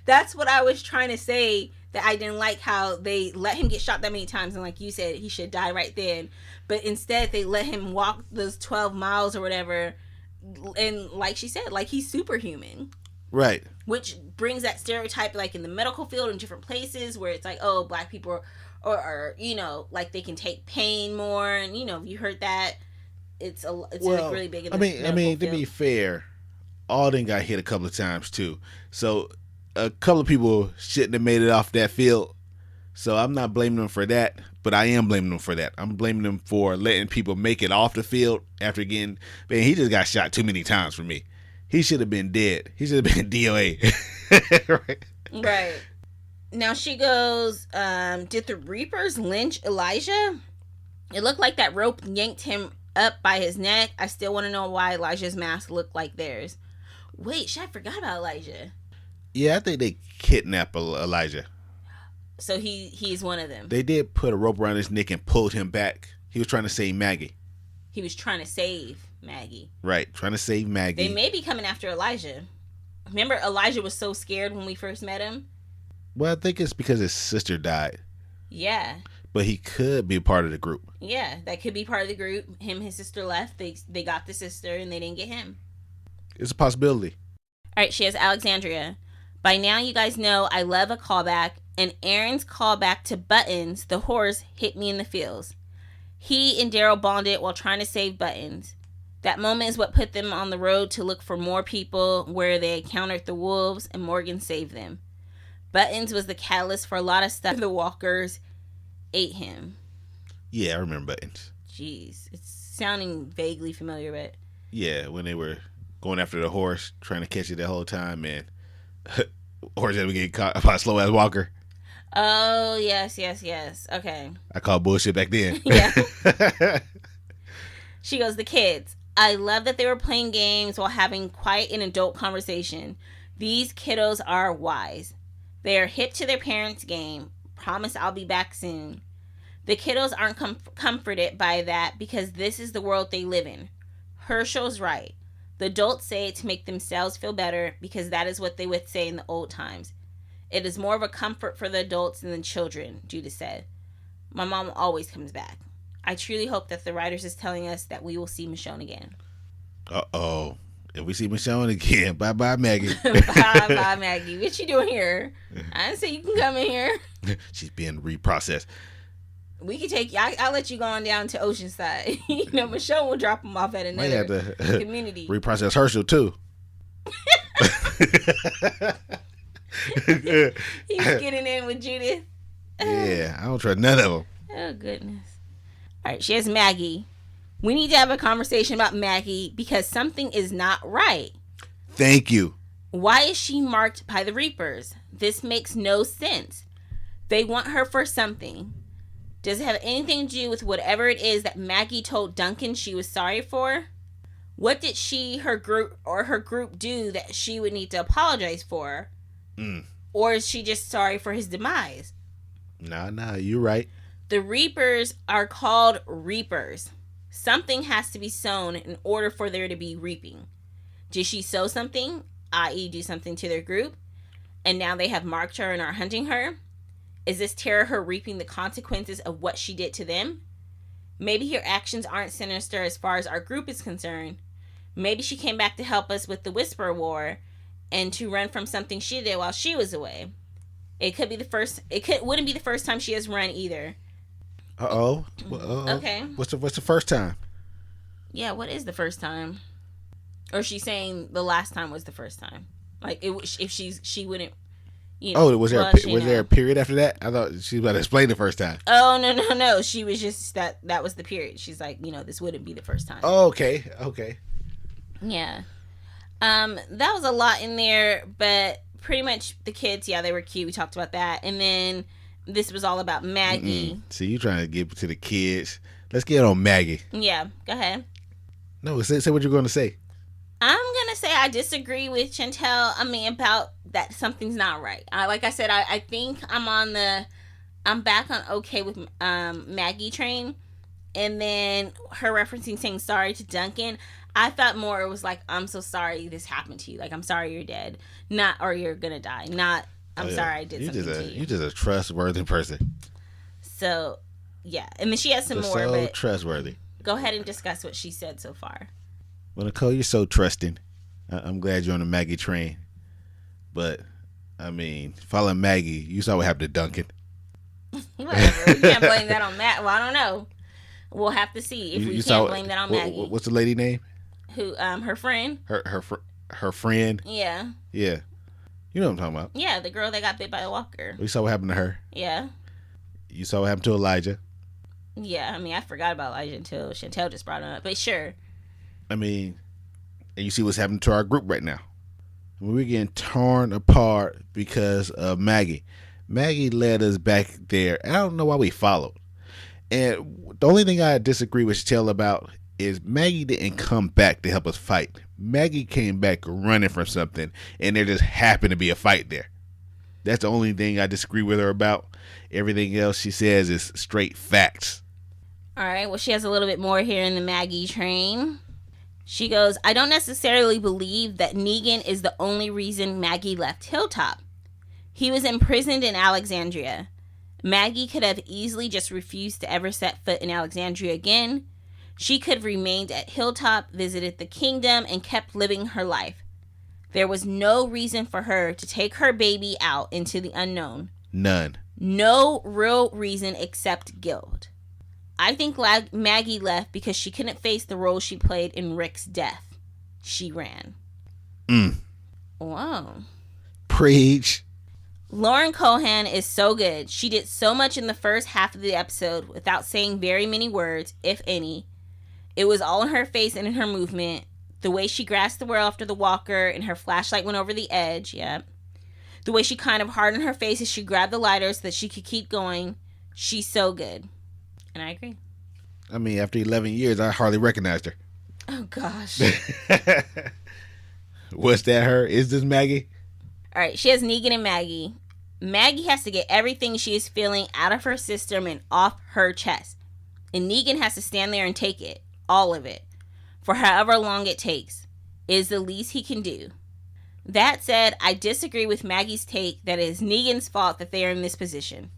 That's what I was trying to say, that I didn't like how they let him get shot that many times, and like you said, he should die right then. But instead they let him walk those 12 miles or whatever, and like she said, like he's superhuman. Right. Which brings that stereotype like in the medical field in different places where it's like, oh, black people are like they can take pain more, and you heard that it's like really big in the medical field. To be fair, Alden got hit a couple of times too, so a couple of people shouldn't have made it off that field. So I'm not blaming them for that. But I am blaming them for that. I'm blaming them for letting people make it off the field after getting. Man, he just got shot too many times for me. He should have been dead. He should have been DOA. Right. Now she goes, did the Reapers lynch Elijah? It looked like that rope yanked him up by his neck. I still want to know why Elijah's mask looked like theirs. Wait, shit, I forgot about Elijah. Yeah, I think they kidnapped Elijah. So he's one of them. They did put a rope around his neck and pulled him back. He was trying to save Maggie. He was trying to save Maggie. Right, trying to save Maggie. They may be coming after Elijah. Remember, Elijah was so scared when we first met him? Well, I think it's because his sister died. Yeah. But he could be a part of the group. Yeah, that could be part of the group. Him, his sister left. They got the sister and they didn't get him. It's a possibility. All right, she has Alexandria. By now, you guys know I love a callback. And Aaron's callback to Buttons, the horse, hit me in the feels. He and Daryl bonded while trying to save Buttons. That moment is what put them on the road to look for more people, where they encountered the wolves and Morgan saved them. Buttons was the catalyst for a lot of stuff. The walkers ate him. Yeah, I remember Buttons. Jeez, it's sounding vaguely familiar, but... Yeah, when they were going after the horse, trying to catch it the whole time, and horse had to get caught by a slow-ass walker. Oh, yes. Okay. I called bullshit back then. Yeah. She goes, the kids. I love that they were playing games while having quite an adult conversation. These kiddos are wise. They are hip to their parents' game. Promise I'll be back soon. The kiddos aren't comforted by that because this is the world they live in. Herschel's right. The adults say it to make themselves feel better because that is what they would say in the old times. It is more of a comfort for the adults than the children, Judith said. My mom always comes back. I truly hope that the writers is telling us that we will see Michonne again. Uh-oh. If we see Michonne again, bye-bye, Maggie. Bye-bye, Maggie. What you doing here? I didn't say you can come in here. She's being reprocessed. We can take you. I'll let you go on down to Oceanside. Michonne will drop them off at another community. Reprocess Herschel, too. He's getting in with Judith. Yeah, I don't trust none of them. Oh, goodness. All right, she has Maggie. We need to have a conversation about Maggie because something is not right. Thank you. Why is she marked by the Reapers? This makes no sense. They want her for something. Does it have anything to do with whatever it is that Maggie told Duncan she was sorry for? What did her group do that she would need to apologize for? Or is she just sorry for his demise? Nah, you're right. The Reapers are called Reapers. Something has to be sown in order for there to be reaping. Did she sow something, i.e. do something to their group, and now they have marked her and are hunting her? Is this terror her reaping the consequences of what she did to them? Maybe her actions aren't sinister as far as our group is concerned. Maybe she came back to help us with the Whisper War and to run from something she did while she was away. Wouldn't be the first time she has run either. Uh-oh. Okay. What's the first time? Yeah, what is the first time? Or she's saying the last time was the first time. Like, if she wouldn't, was there a period after that? I thought she was about to explain the first time. Oh, no. She was just, that was the period. She's like, this wouldn't be the first time. Oh, okay. Yeah. That was a lot in there, but pretty much the kids, yeah, they were cute. We talked about that. And then this was all about Maggie. See, you trying to get to the kids. Let's get on Maggie. Yeah, go ahead. No, say what you're going to say. I'm going to say I disagree with Chantel. About that something's not right. Like I said, I think I'm back on okay with Maggie train. And then her referencing saying sorry to Duncan. I thought more it was like, I'm so sorry this happened to you. Like, I'm sorry you're dead. Not, or you're going to die. Not, I'm sorry I did something to you. You're just a trustworthy person. So, yeah. And then she has some more. So but trustworthy. Go ahead and discuss what she said so far. Well, Nicole, you're so trusting. I'm glad you're on the Maggie train. But, following Maggie, you saw what happened to Duncan. Whatever. You can't blame that on Matt. Well, I don't know. We'll have to see if we can't blame that on Maggie. What's the lady name? Who? Her friend. Her friend. Yeah. Yeah. You know what I'm talking about. Yeah, the girl that got bit by a walker. You saw what happened to her. Yeah. You saw what happened to Elijah. Yeah, I mean, I forgot about Elijah until Chantel just brought him up. But sure. I mean, and you see what's happening to our group right now. We're getting torn apart because of Maggie. Maggie led us back there. I don't know why we followed. And the only thing I disagree with Chantel about is Maggie didn't come back to help us fight. Maggie came back running from something, and there just happened to be a fight there. That's the only thing I disagree with her about. Everything else she says is straight facts. All right, well, she has a little bit more here in the Maggie train. She goes, I don't necessarily believe that Negan is the only reason Maggie left Hilltop. He was imprisoned in Alexandria. Maggie could have easily just refused to ever set foot in Alexandria again. She could have remained at Hilltop, visited the kingdom, and kept living her life. There was no reason for her to take her baby out into the unknown. None. No real reason except guilt. I think Maggie left because she couldn't face the role she played in Rick's death. She ran. Wow. Preach. Lauren Cohan is so good. She did so much in the first half of the episode without saying very many words, if any. It was all in her face and in her movement. The way she grasped the world after the walker and her flashlight went over the edge. Yep. The way she kind of hardened her face as she grabbed the lighter so that she could keep going. She's so good. And I agree. I mean, after 11 years, I hardly recognized her. Oh, gosh. Was that her? Is this Maggie? All right, she has Negan and Maggie. Maggie has to get everything she is feeling out of her system and off her chest. And Negan has to stand there and take it. All of it. For however long it takes. It is the least he can do. That said, I disagree with Maggie's take that it is Negan's fault that they are in this position.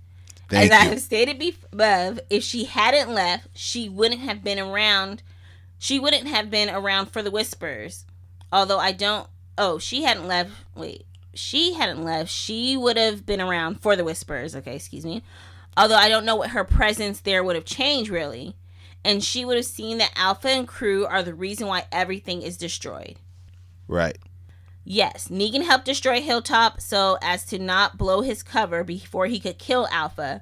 As I have stated above, if she hadn't left, she wouldn't have been around. She wouldn't have been around for the Whispers. Although I don't... Oh, she hadn't left. Wait. She hadn't left. She would have been around for the Whispers. Okay, excuse me. Although I don't know what her presence there would have changed, really. And she would have seen that Alpha and crew are the reason why everything is destroyed. Right. Yes, Negan helped destroy Hilltop so as to not blow his cover before he could kill Alpha.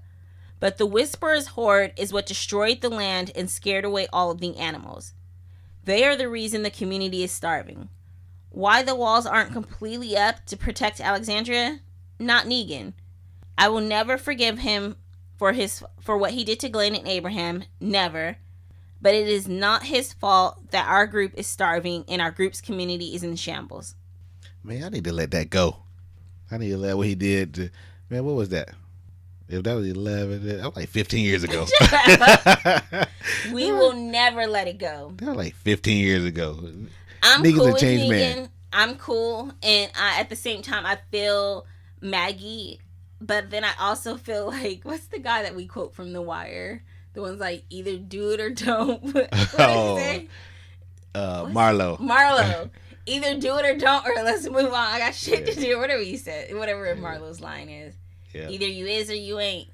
But the Whisperers' horde is what destroyed the land and scared away all of the animals. They are the reason the community is starving. Why the walls aren't completely up to protect Alexandria? Not Negan. I will never forgive him for what he did to Glenn and Abraham. Never. But it is not his fault that our group is starving and our group's community is in shambles. Man, I need to let that go. I need to let what he did to... Man, what was that? If that was 11, that was like 15 years ago. We will never let it go. That was like 15 years ago. I'm Negan's cool a with changed Negan. man. I'm cool. And at the same time, I feel Maggie. But then I also feel like, what's the guy that we quote from The Wire? The one's like, either do it or don't. What did he say? Marlo. Either do it or don't, or let's move on. I got shit to do. Whatever you said. Whatever Marlo's line is. Yeah. Either you is or you ain't.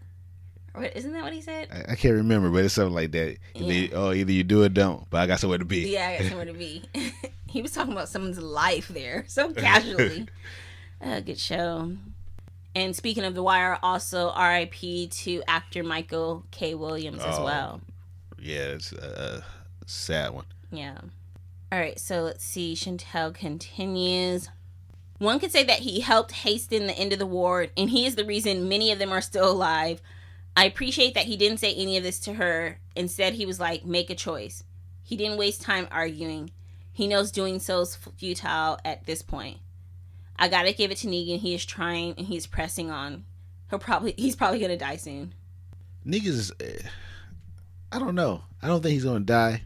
Isn't that what he said? I can't remember, but it's something like that. Yeah. Either you do or don't, but I got somewhere to be. Yeah, I got somewhere to be. He was talking about someone's life there, so casually. Good show. And speaking of The Wire, also R.I.P. to actor Michael K. Williams as well. Yeah, it's a sad one. Yeah. All right, so let's see. Chantel continues. One could say that he helped hasten the end of the war, and he is the reason many of them are still alive. I appreciate that he didn't say any of this to her. Instead, he was like, make a choice. He didn't waste time arguing. He knows doing so is futile at this point. I gotta give it to Negan. He is trying, and he's pressing on. He's probably gonna die soon. Negan's... I don't know. I don't think he's gonna die.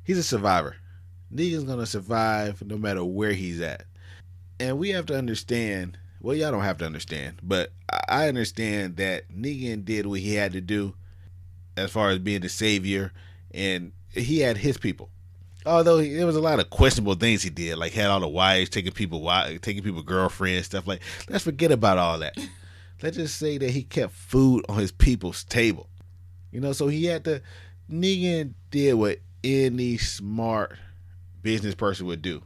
He's a survivor. Negan's gonna survive no matter where he's at. And we have to understand, well, y'all don't have to understand, but I understand that Negan did what he had to do as far as being the savior, and he had his people. Although there was a lot of questionable things he did, like had all the wives, taking people girlfriends, stuff like. Let's forget about all that. Let's just say that he kept food on his people's table. So he had to. Negan did what any smart business person would do.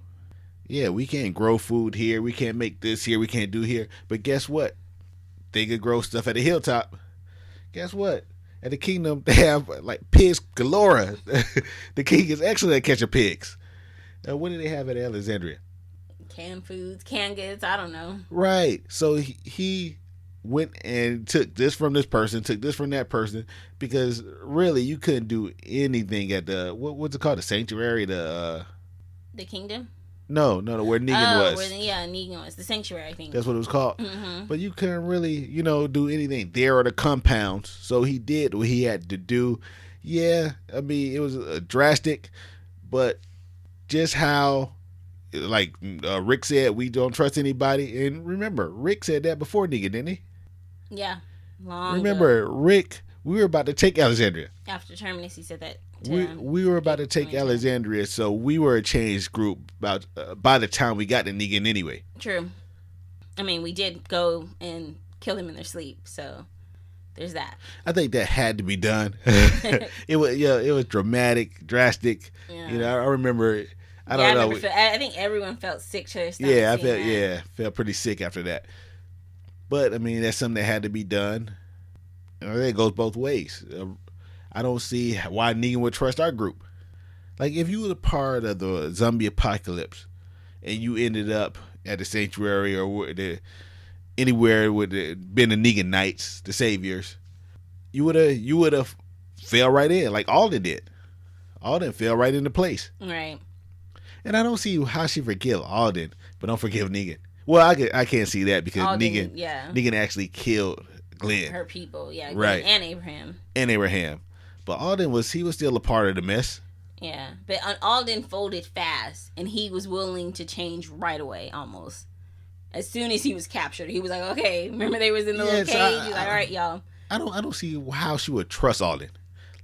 Yeah, we can't grow food here. We can't make this here. We can't do here. But guess what? They could grow stuff at the hilltop. Guess what? At the kingdom, they have like pigs galore. The king is excellent at catching pigs. What do they have at Alexandria? Canned foods, canned goods. I don't know. Right. So he went and took this from this person, took this from that person, because really you couldn't do anything at the what's it called, the sanctuary, the kingdom. No, where Negan was. Negan was the sanctuary. I think that's what it was called. Mm-hmm. But you couldn't really, do anything there or the compounds. So he did what he had to do. Yeah, I mean it was drastic, but just how, like Rick said, we don't trust anybody. And remember, Rick said that before Negan, didn't he? Yeah, long. Remember, ago. Rick, we were about to take Alexandria. After Terminus, he said that. We were about to take Alexandria, so we were a changed group by the time we got to Negan anyway. True. I mean, we did go and kill them in their sleep, so there's that. I think that had to be done. It was dramatic, drastic. Yeah. I remember. I don't know. I think everyone felt sick to their stomach. Yeah, I felt pretty sick after that. But I mean, that's something that had to be done. It goes both ways. I don't see why Negan would trust our group. Like, if you were a part of the zombie apocalypse and you ended up at the sanctuary or anywhere with been the Negan Knights, the saviors, you would have fell right in, like Alden did. Alden fell right into place. Right. And I don't see how she forgive Alden, but don't forgive Negan. Well, I can't see that because Alden, Negan actually killed Glenn. Her people, yeah. Right. Glenn and Abraham. But Alden was still a part of the mess. Yeah. But Alden folded fast, and he was willing to change right away, almost. As soon as he was captured, he was like, okay, remember they was in the little cage? He's like, all right, y'all. I don't see how she would trust Alden.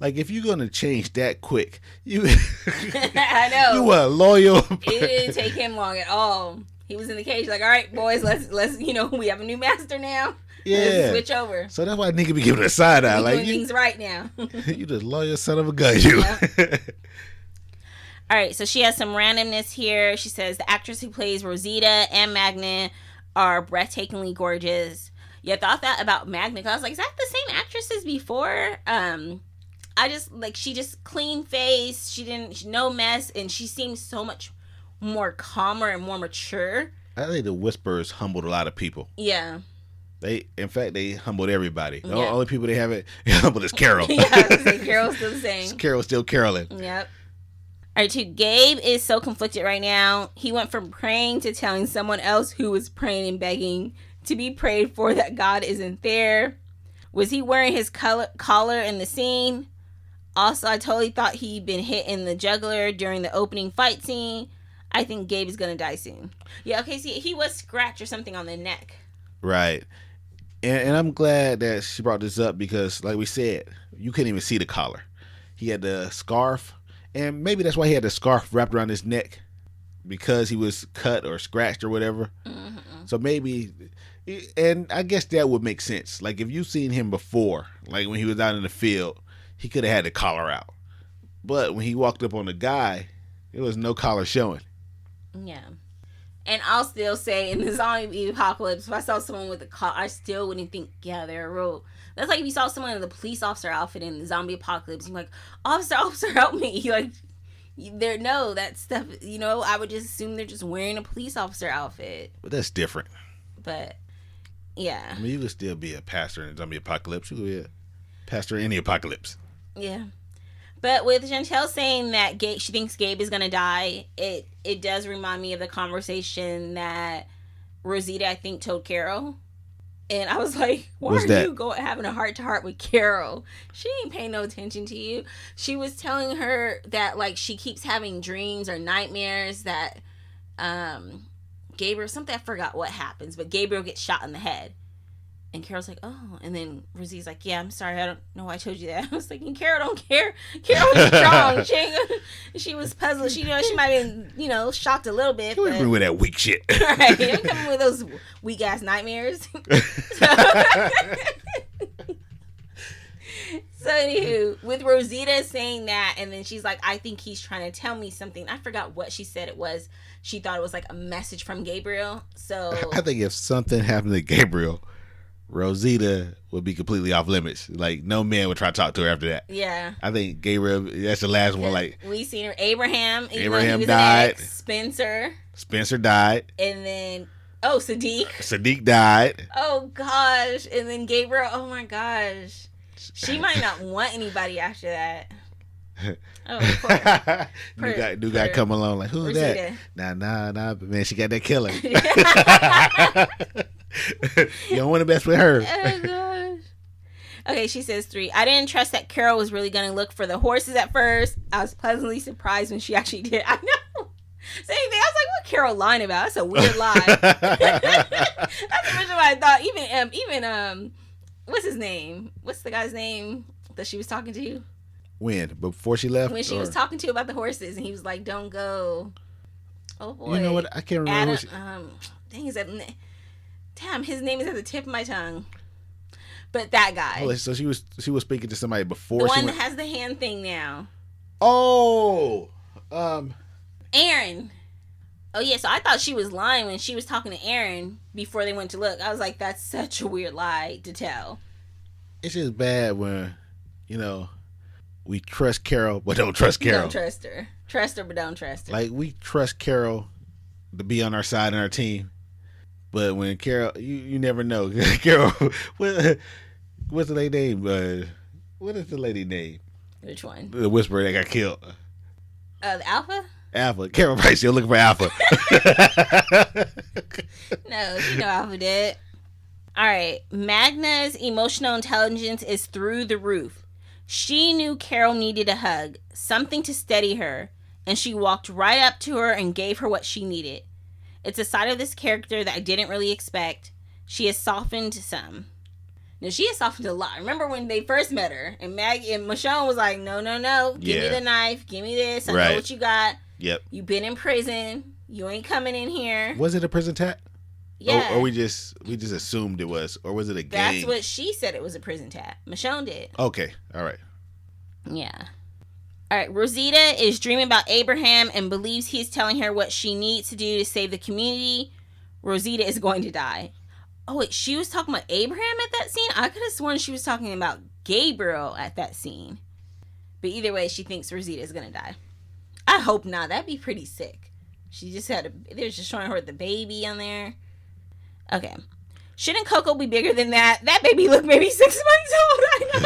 Like, if you're gonna change that quick, I know. You were loyal. It didn't take him long at all. He was in the cage, like, all right, boys, let's we have a new master now. Yeah. Let's switch over. So that's why nigga be giving a side eye. Like, doing things right now. You just loyal son of a gun, you. Yeah. All right, so she has some randomness here. She says the actress who plays Rosita and Magna are breathtakingly gorgeous. You thought that about Magna? I was like, is that the same actress as before? I just she just clean face. She no mess, and she seems so much more calmer and more mature. I think the Whispers humbled a lot of people. Yeah. In fact, they humbled everybody. The only people they haven't humbled is Carol. Yeah, I was saying Carol's still the same. Carol's still caroling. Yep. All right, too. Gabe is so conflicted right now. He went from praying to telling someone else who was praying and begging to be prayed for that God isn't there. Was he wearing his collar in the scene? Also, I totally thought he'd been hit in the jugular during the opening fight scene. I think Gabe is going to die soon. Yeah, okay, see, he was scratched or something on the neck. Right. And I'm glad that she brought this up because, like we said, you couldn't even see the collar. He had the scarf, and maybe that's why he had the scarf wrapped around his neck, because he was cut or scratched or whatever. Mm-hmm. So maybe, and I guess that would make sense. Like, if you've seen him before, like when he was out in the field, he could have had the collar out. But when he walked up on the guy, there was no collar showing. Yeah. And I'll still say, in the zombie apocalypse, if I saw someone with a collar, I still wouldn't think, yeah, they're a real. That's like if you saw someone in the police officer outfit in the zombie apocalypse, you're like, officer, help me. Like, that stuff, I would just assume they're just wearing a police officer outfit. But that's different. But, yeah. I mean, you could still be a pastor in a zombie apocalypse. You could be a pastor in any apocalypse. Yeah. But with Chantel saying that she thinks Gabe is going to die, it does remind me of the conversation that Rosita, I think, told Carol. And I was like, why are you having a heart-to-heart with Carol? She ain't paying no attention to you. She was telling her that, she keeps having dreams or nightmares that Gabriel, something, I forgot what happens, but Gabriel gets shot in the head. And Carol's like, oh. And then Rosita's like, yeah, I'm sorry. I don't know why I told you that. I was like, Carol don't care. Carol was strong. She was puzzled. She might have been, shocked a little bit. You ain't with that weak shit. Right. I'm coming with those weak-ass nightmares. So, anywho, with Rosita saying that, and then she's like, I think he's trying to tell me something. I forgot what she said it was. She thought it was like a message from Gabriel. So I think if something happened to Gabriel, Rosita would be completely off limits. Like, no man would try to talk to her after that. Yeah. I think Gabriel, that's the last one. Like, we seen her. Abraham died. An ex. Spencer died. And then, Sadiq. Sadiq died. Oh, gosh. And then Gabriel, oh, my gosh. She might not want anybody after that. Oh, new guy come along like, who's that? Nah, man, she got that killer. You don't want to mess with her. Oh gosh. Okay, she says 3. I didn't trust that Carol was really going to look for the horses at first. I was pleasantly surprised when she actually did. I know. Same thing. I was like, what Carol lying about? That's a weird lie. That's originally what I thought. Even what's his name? What's the guy's name that she was talking to? When? Before she left? When she was talking to about the horses, and he was like, "Don't go." Oh boy! You know what? I can't remember. Damn, his name is at the tip of my tongue. But that guy. Oh, so she was speaking to somebody before. The one that has the hand thing now. Oh, Aaron. Oh yeah, so I thought she was lying when she was talking to Aaron before they went to look. I was like, that's such a weird lie to tell. It's just bad when, we trust Carol, but don't trust Carol. Don't trust her. Trust her, but don't trust her. Like, we trust Carol to be on our side and our team. But when Carol, you never know. Carol, what's the lady name? What is the lady name? Which one? The whisperer that got killed. The Alpha? Alpha. Carol probably still looking for Alpha. No, she know Alpha did. All right. Magna's emotional intelligence is through the roof. She knew Carol needed a hug, something to steady her, and she walked right up to her and gave her what she needed. It's a side of this character that I didn't really expect. She has softened some. Now, she has softened a lot. Remember when they first met her, and Maggie and Michonne was like, no, give me the knife, give me this, I know what you got. Yep. You've been in prison, you ain't coming in here. Was it a prison tat? Yeah. Or we just assumed it was, or was it a gang? That's what she said, it was a prison tat. Michonne did. Okay, all right. Yeah. All right, Rosita is dreaming about Abraham and believes he's telling her what she needs to do to save the community. Rosita is going to die. Oh, wait, she was talking about Abraham at that scene? I could have sworn she was talking about Gabriel at that scene. But either way, she thinks Rosita is going to die. I hope not. That'd be pretty sick. She just they was just showing her the baby on there. Okay. Shouldn't Coco be bigger than that? That baby looked maybe 6 months old. I know.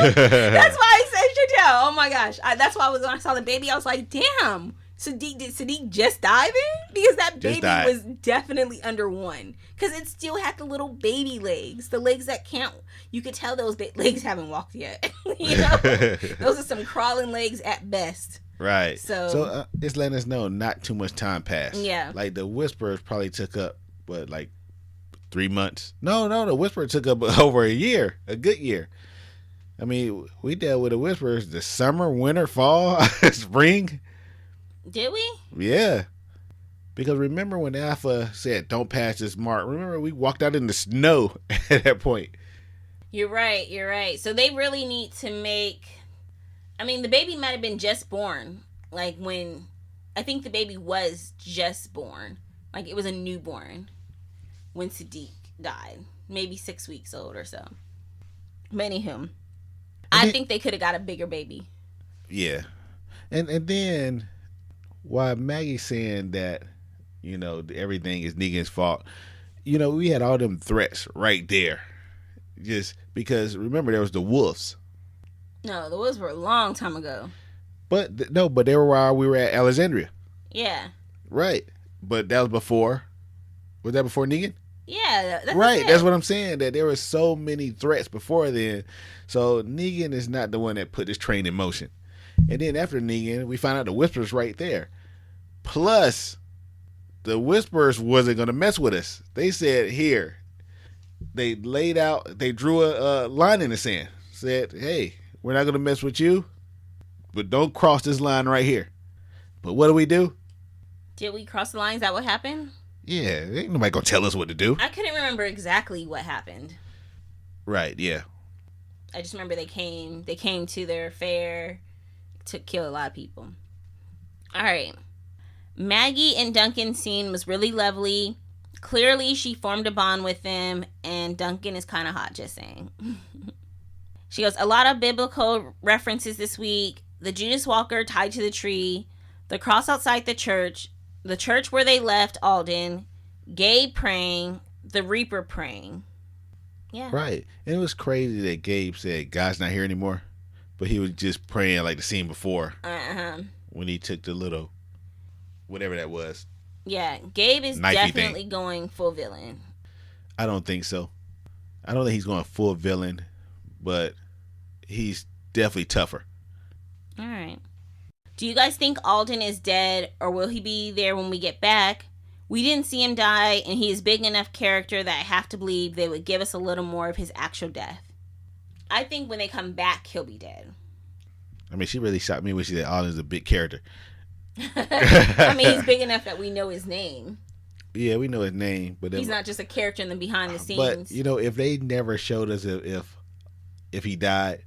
That's why I said Chantel. Oh my gosh. That's why when I saw the baby, I was like, damn. Did Sadiq just die then? Because that baby was definitely under 1. Because it still had the little baby legs. The legs that can't, you could tell those legs haven't walked yet. Those are some crawling legs at best. Right. So it's letting us know not too much time passed. Yeah. Like the Whisperers probably took up, 3 months? No, the Whisperer took up over a year, a good year. I mean, we dealt with the Whisperers the summer, winter, fall, spring. Did we? Yeah. Because remember when Alpha said, don't pass this mark? Remember, we walked out in the snow at that point. You're right. So they really need to make... I mean, the baby might have been just born. Like when... I think the baby was just born. Like it was a newborn when Sadiq died. Maybe 6 weeks old or so. But anywho, I think they could have got a bigger baby. Yeah. And then while Maggie's saying that, everything is Negan's fault, we had all them threats right there. Just because, remember, there was the wolves. No, the wolves were a long time ago. But they were while we were at Alexandria. Yeah. Right. But that was before. Was that before Negan? Yeah, that's right. That's what I'm saying. That there were so many threats before then. So Negan is not the one that put this train in motion. And then after Negan, we found out the Whisperers right there. Plus, the Whisperers wasn't going to mess with us. They said, here. They laid out, they drew a line in the sand. Said, hey, we're not going to mess with you, but don't cross this line right here. But what do? Did we cross the line? Is that what happened? Yeah, ain't nobody gonna tell us what to do. I couldn't remember exactly what happened. Right, yeah. I just remember they came to their fair to kill a lot of people. All right. Maggie and Duncan's scene was really lovely. Clearly, she formed a bond with them, and Duncan is kind of hot, just saying. She goes, a lot of biblical references this week. The Judas Walker tied to the tree, the cross outside the church where they left Alden, Gabe praying, the Reaper praying. Yeah. Right. And it was crazy that Gabe said God's not here anymore, but he was just praying like the scene before. When he took the little, whatever that was. Yeah. Gabe is definitely going full villain. I don't think so. I don't think he's going full villain, but he's definitely tougher. All right. Do you guys think Alden is dead, or will he be there when we get back? We didn't see him die, and he is big enough character that I have to believe they would give us a little more of his actual death. I think when they come back, he'll be dead. I mean, she really shocked me when she said Alden's a big character. I mean, he's big enough that we know his name. Yeah, we know his name, but he's not just a character in the behind the scenes. But you know, if they never showed us if he died,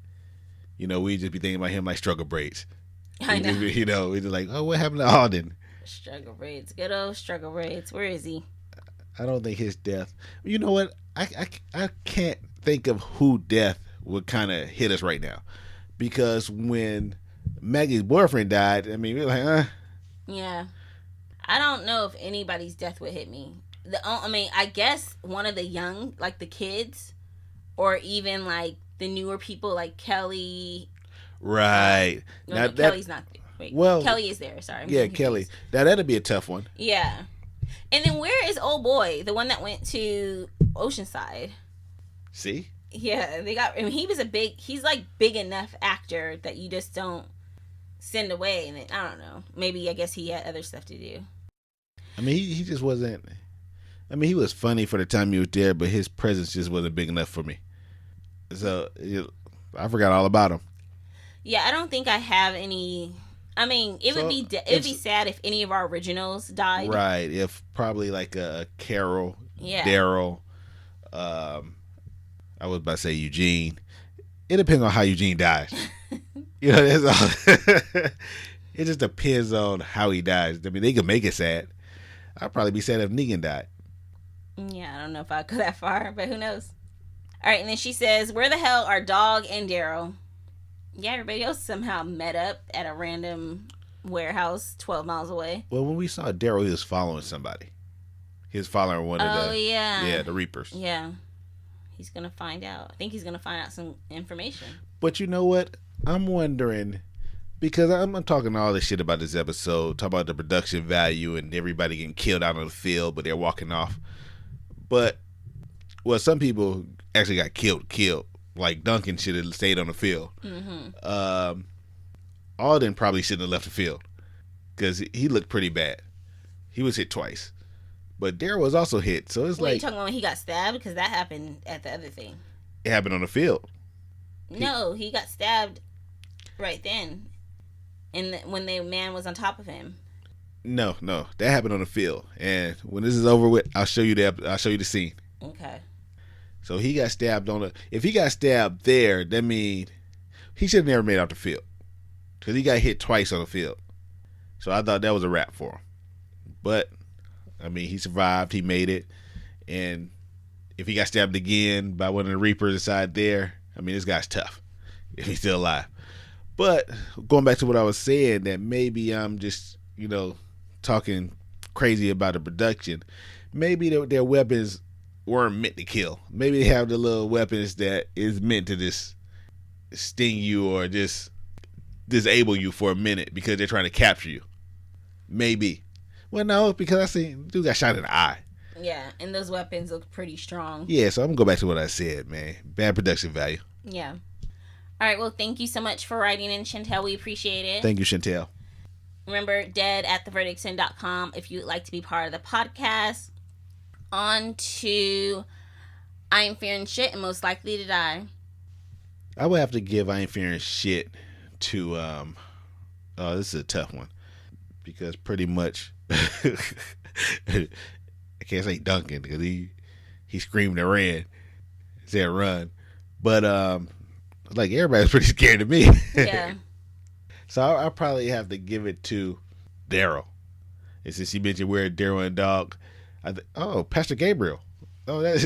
you know, we'd just be thinking about him like struggle braids. I know. You know, we're just like, oh, what happened to Alden? Struggle braids, good old struggle braids. Where is he? I don't think his death. You know what? I can't think of who death would kind of hit us right now, because when Maggie's boyfriend died, I mean, we were like, Yeah, I don't know if anybody's death would hit me. I mean, I guess one of the young, like the kids, or even like the newer people, like Kelly. Right. No, Kelly's not. Wait, well, Kelly is there. Sorry. Yeah, Kelly. Now that'd be a tough one. Yeah. And then where is old boy, the one that went to Oceanside? See? Yeah, they got. I mean, he's like big enough actor that you just don't send away. And then, I don't know. Maybe I guess he had other stuff to do. I mean, he just wasn't. I mean, he was funny for the time he was there, but his presence just wasn't big enough for me. So I forgot all about him. Yeah, I don't think I have any. I mean, it would be sad if any of our originals died. Right. If probably like Carol, yeah, Daryl, I was about to say Eugene. It depends on how Eugene dies. You know, that's all. It just depends on how he dies. I mean, they could make it sad. I'd probably be sad if Negan died. Yeah, I don't know if I'd go that far, but who knows? All right, and then she says, where the hell are Dog and Daryl? Yeah, everybody else somehow met up at a random warehouse 12 miles away. Well, when we saw Daryl, he was following somebody. He was following one of the... yeah, the Reapers. Yeah. He's going to find out. I think he's going to find out some information. But you know what? I'm wondering, because I'm talking all this shit about this episode, talking about the production value and everybody getting killed out on the field, but they're walking off. But, well, some people actually got killed. Like Duncan should have stayed on the field. Mm-hmm. Alden probably shouldn't have left the field because he looked pretty bad. He was hit twice, but Daryl was also hit. So it's Wait, you talking about when he got stabbed? Because that happened at the other thing. It happened on the field. No, he got stabbed right then, when the man was on top of him. No, that happened on the field. And when this is over with, I'll show you the scene. Okay. So he got stabbed if he got stabbed there, that means he should have never made it out the field. Because he got hit twice on the field. So I thought that was a wrap for him. But, I mean, he survived. He made it. And if he got stabbed again by one of the Reapers inside there, I mean, this guy's tough. If he's still alive. But, going back to what I was saying, that maybe I'm just, talking crazy about the production. Maybe their weapons weren't meant to kill. Maybe they have the little weapons that is meant to just sting you or just disable you for a minute because they're trying to capture you. Maybe. Well, no, because I see dude got shot in the eye. Yeah, and those weapons look pretty strong. Yeah, so I'm gonna go back to what I said, man. Bad production value. Yeah. All right, well, thank you so much for writing in, Chantel. We appreciate it. Thank you, Chantel. Remember, dead@theverdictsin.com if you'd like to be part of the podcast. On to I Ain't Fearing Shit and Most Likely to Die. I would have to give I Ain't Fearing Shit to this is a tough one because pretty much I can't say Duncan because he screamed and ran, said run, but like everybody's pretty scared of me. Yeah. So I'll probably have to give it to Daryl. And since you mentioned we're Daryl and Dog, Pastor Gabriel. Oh, that's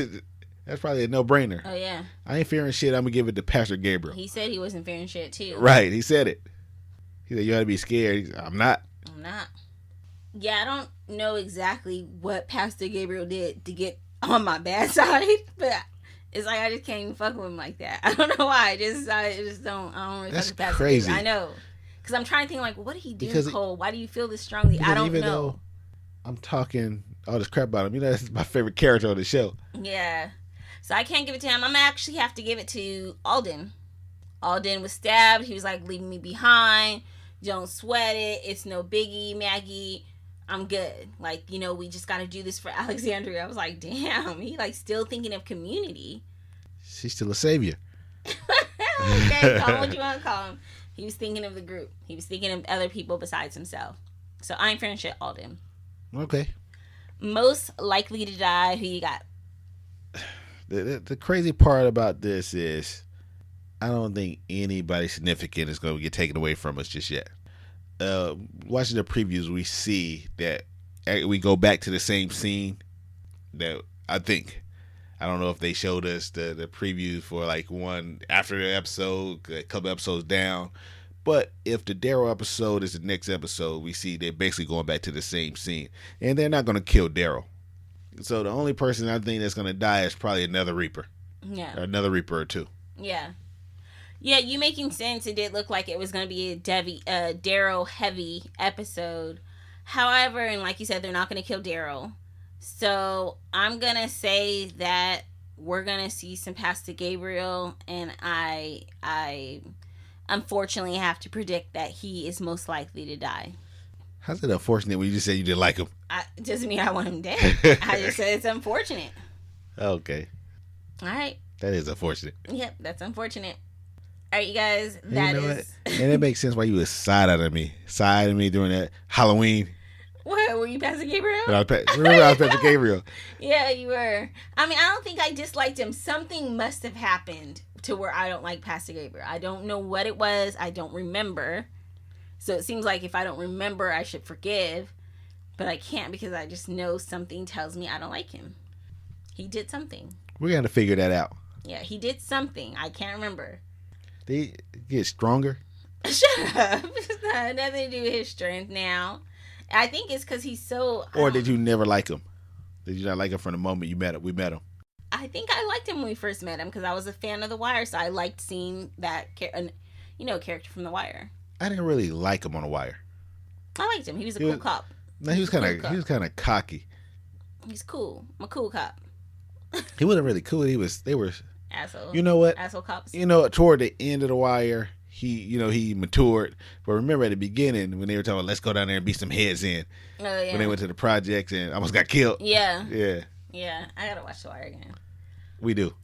probably a no-brainer. Oh, yeah. I ain't fearing shit. I'm going to give it to Pastor Gabriel. He said he wasn't fearing shit, too. Right. He said it. He said, you ought to be scared. I'm not. Yeah, I don't know exactly what Pastor Gabriel did to get on my bad side, but it's like I just can't even fuck with him like that. I don't know why. I just don't. I don't really That's fuck with Pastor crazy. Gabriel. I know. Because I'm trying to think, like, what did he do, Because Cole? Why do you feel this strongly? I don't even know. Though I'm talking all this crap about him, that's my favorite character on the show. Yeah. So I can't give it to him. I'm going to actually have to give it to Alden. Alden was stabbed. He was like, leaving me behind. Don't sweat it. It's no biggie, Maggie. I'm good. Like, we just got to do this for Alexandria. I was like, damn. He like still thinking of community. She's still a savior. Okay, call him what you want to call him. He was thinking of the group. He was thinking of other people besides himself. So I'm fearing shit, Alden. Okay. Most likely to die, who you got? The crazy part about this is I don't think anybody significant is going to get taken away from us just yet. Watching the previews, we see that we go back to the same scene that I don't know if they showed us the previews for like one after the episode, a couple episodes down. But if the Daryl episode is the next episode, we see they're basically going back to the same scene. And they're not going to kill Daryl. So the only person I think that's going to die is probably another Reaper. Yeah. Or another Reaper or two. Yeah. Yeah, you making sense. It did look like it was going to be a Daryl heavy episode. However, and like you said, they're not going to kill Daryl. So I'm going to say that we're going to see some Pastor Gabriel, and I unfortunately have to predict that he is most likely to die. How's it unfortunate when you just say you didn't like him? It doesn't mean I want him dead. I just said it's unfortunate. Okay. All right. That is unfortunate. Yep, that's unfortunate. All right, you guys. And it makes sense why you was side of me during that Halloween. What, were you Pastor Gabriel? Remember I was Pastor Gabriel. Yeah, you were. I mean, I don't think I disliked him. Something must have happened to where I don't like Pastor Gabriel. I don't know what it was. I don't remember. So it seems like if I don't remember, I should forgive. But I can't because I just know something tells me I don't like him. He did something. We're going to figure that out. Yeah, he did something. I can't remember. They get stronger? Shut up. It's not nothing to do with his strength now. I think it's because he's so... Or did you never like him? Did you not like him from the moment we met him? I think I liked him when we first met him because I was a fan of The Wire, so I liked seeing that character from The Wire. I didn't really like him on The Wire. I liked him. He was a cool cop. No, he was kind of cocky. He's cool. I'm a cool cop. He wasn't really cool. They were asshole. You know what? Asshole cops. Toward the end of The Wire, he matured. But remember at the beginning when they were talking about let's go down there and beat some heads in. Oh yeah. When they went to the projects and almost got killed. Yeah. Yeah. Yeah. I gotta watch The Wire again. We do.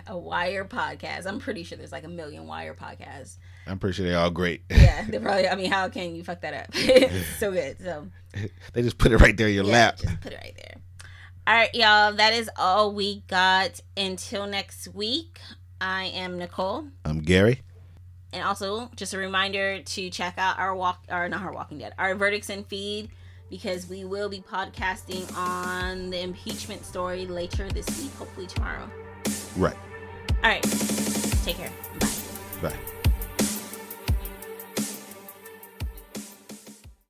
A Wire podcast. I'm pretty sure there's like 1 million Wire podcasts. I'm pretty sure they're all great. Yeah, they're probably. I mean, how can you fuck that up? It's so good. So they just put it right there in your lap. Just put it right there. All right, y'all. That is all we got. Until next week, I am Nicole. I'm Gary. And also, just a reminder to check out our Walking Dead, our Verdicts and Feed, because we will be podcasting on the impeachment story later this week, hopefully tomorrow. Right. All right. Take care. Bye. Bye.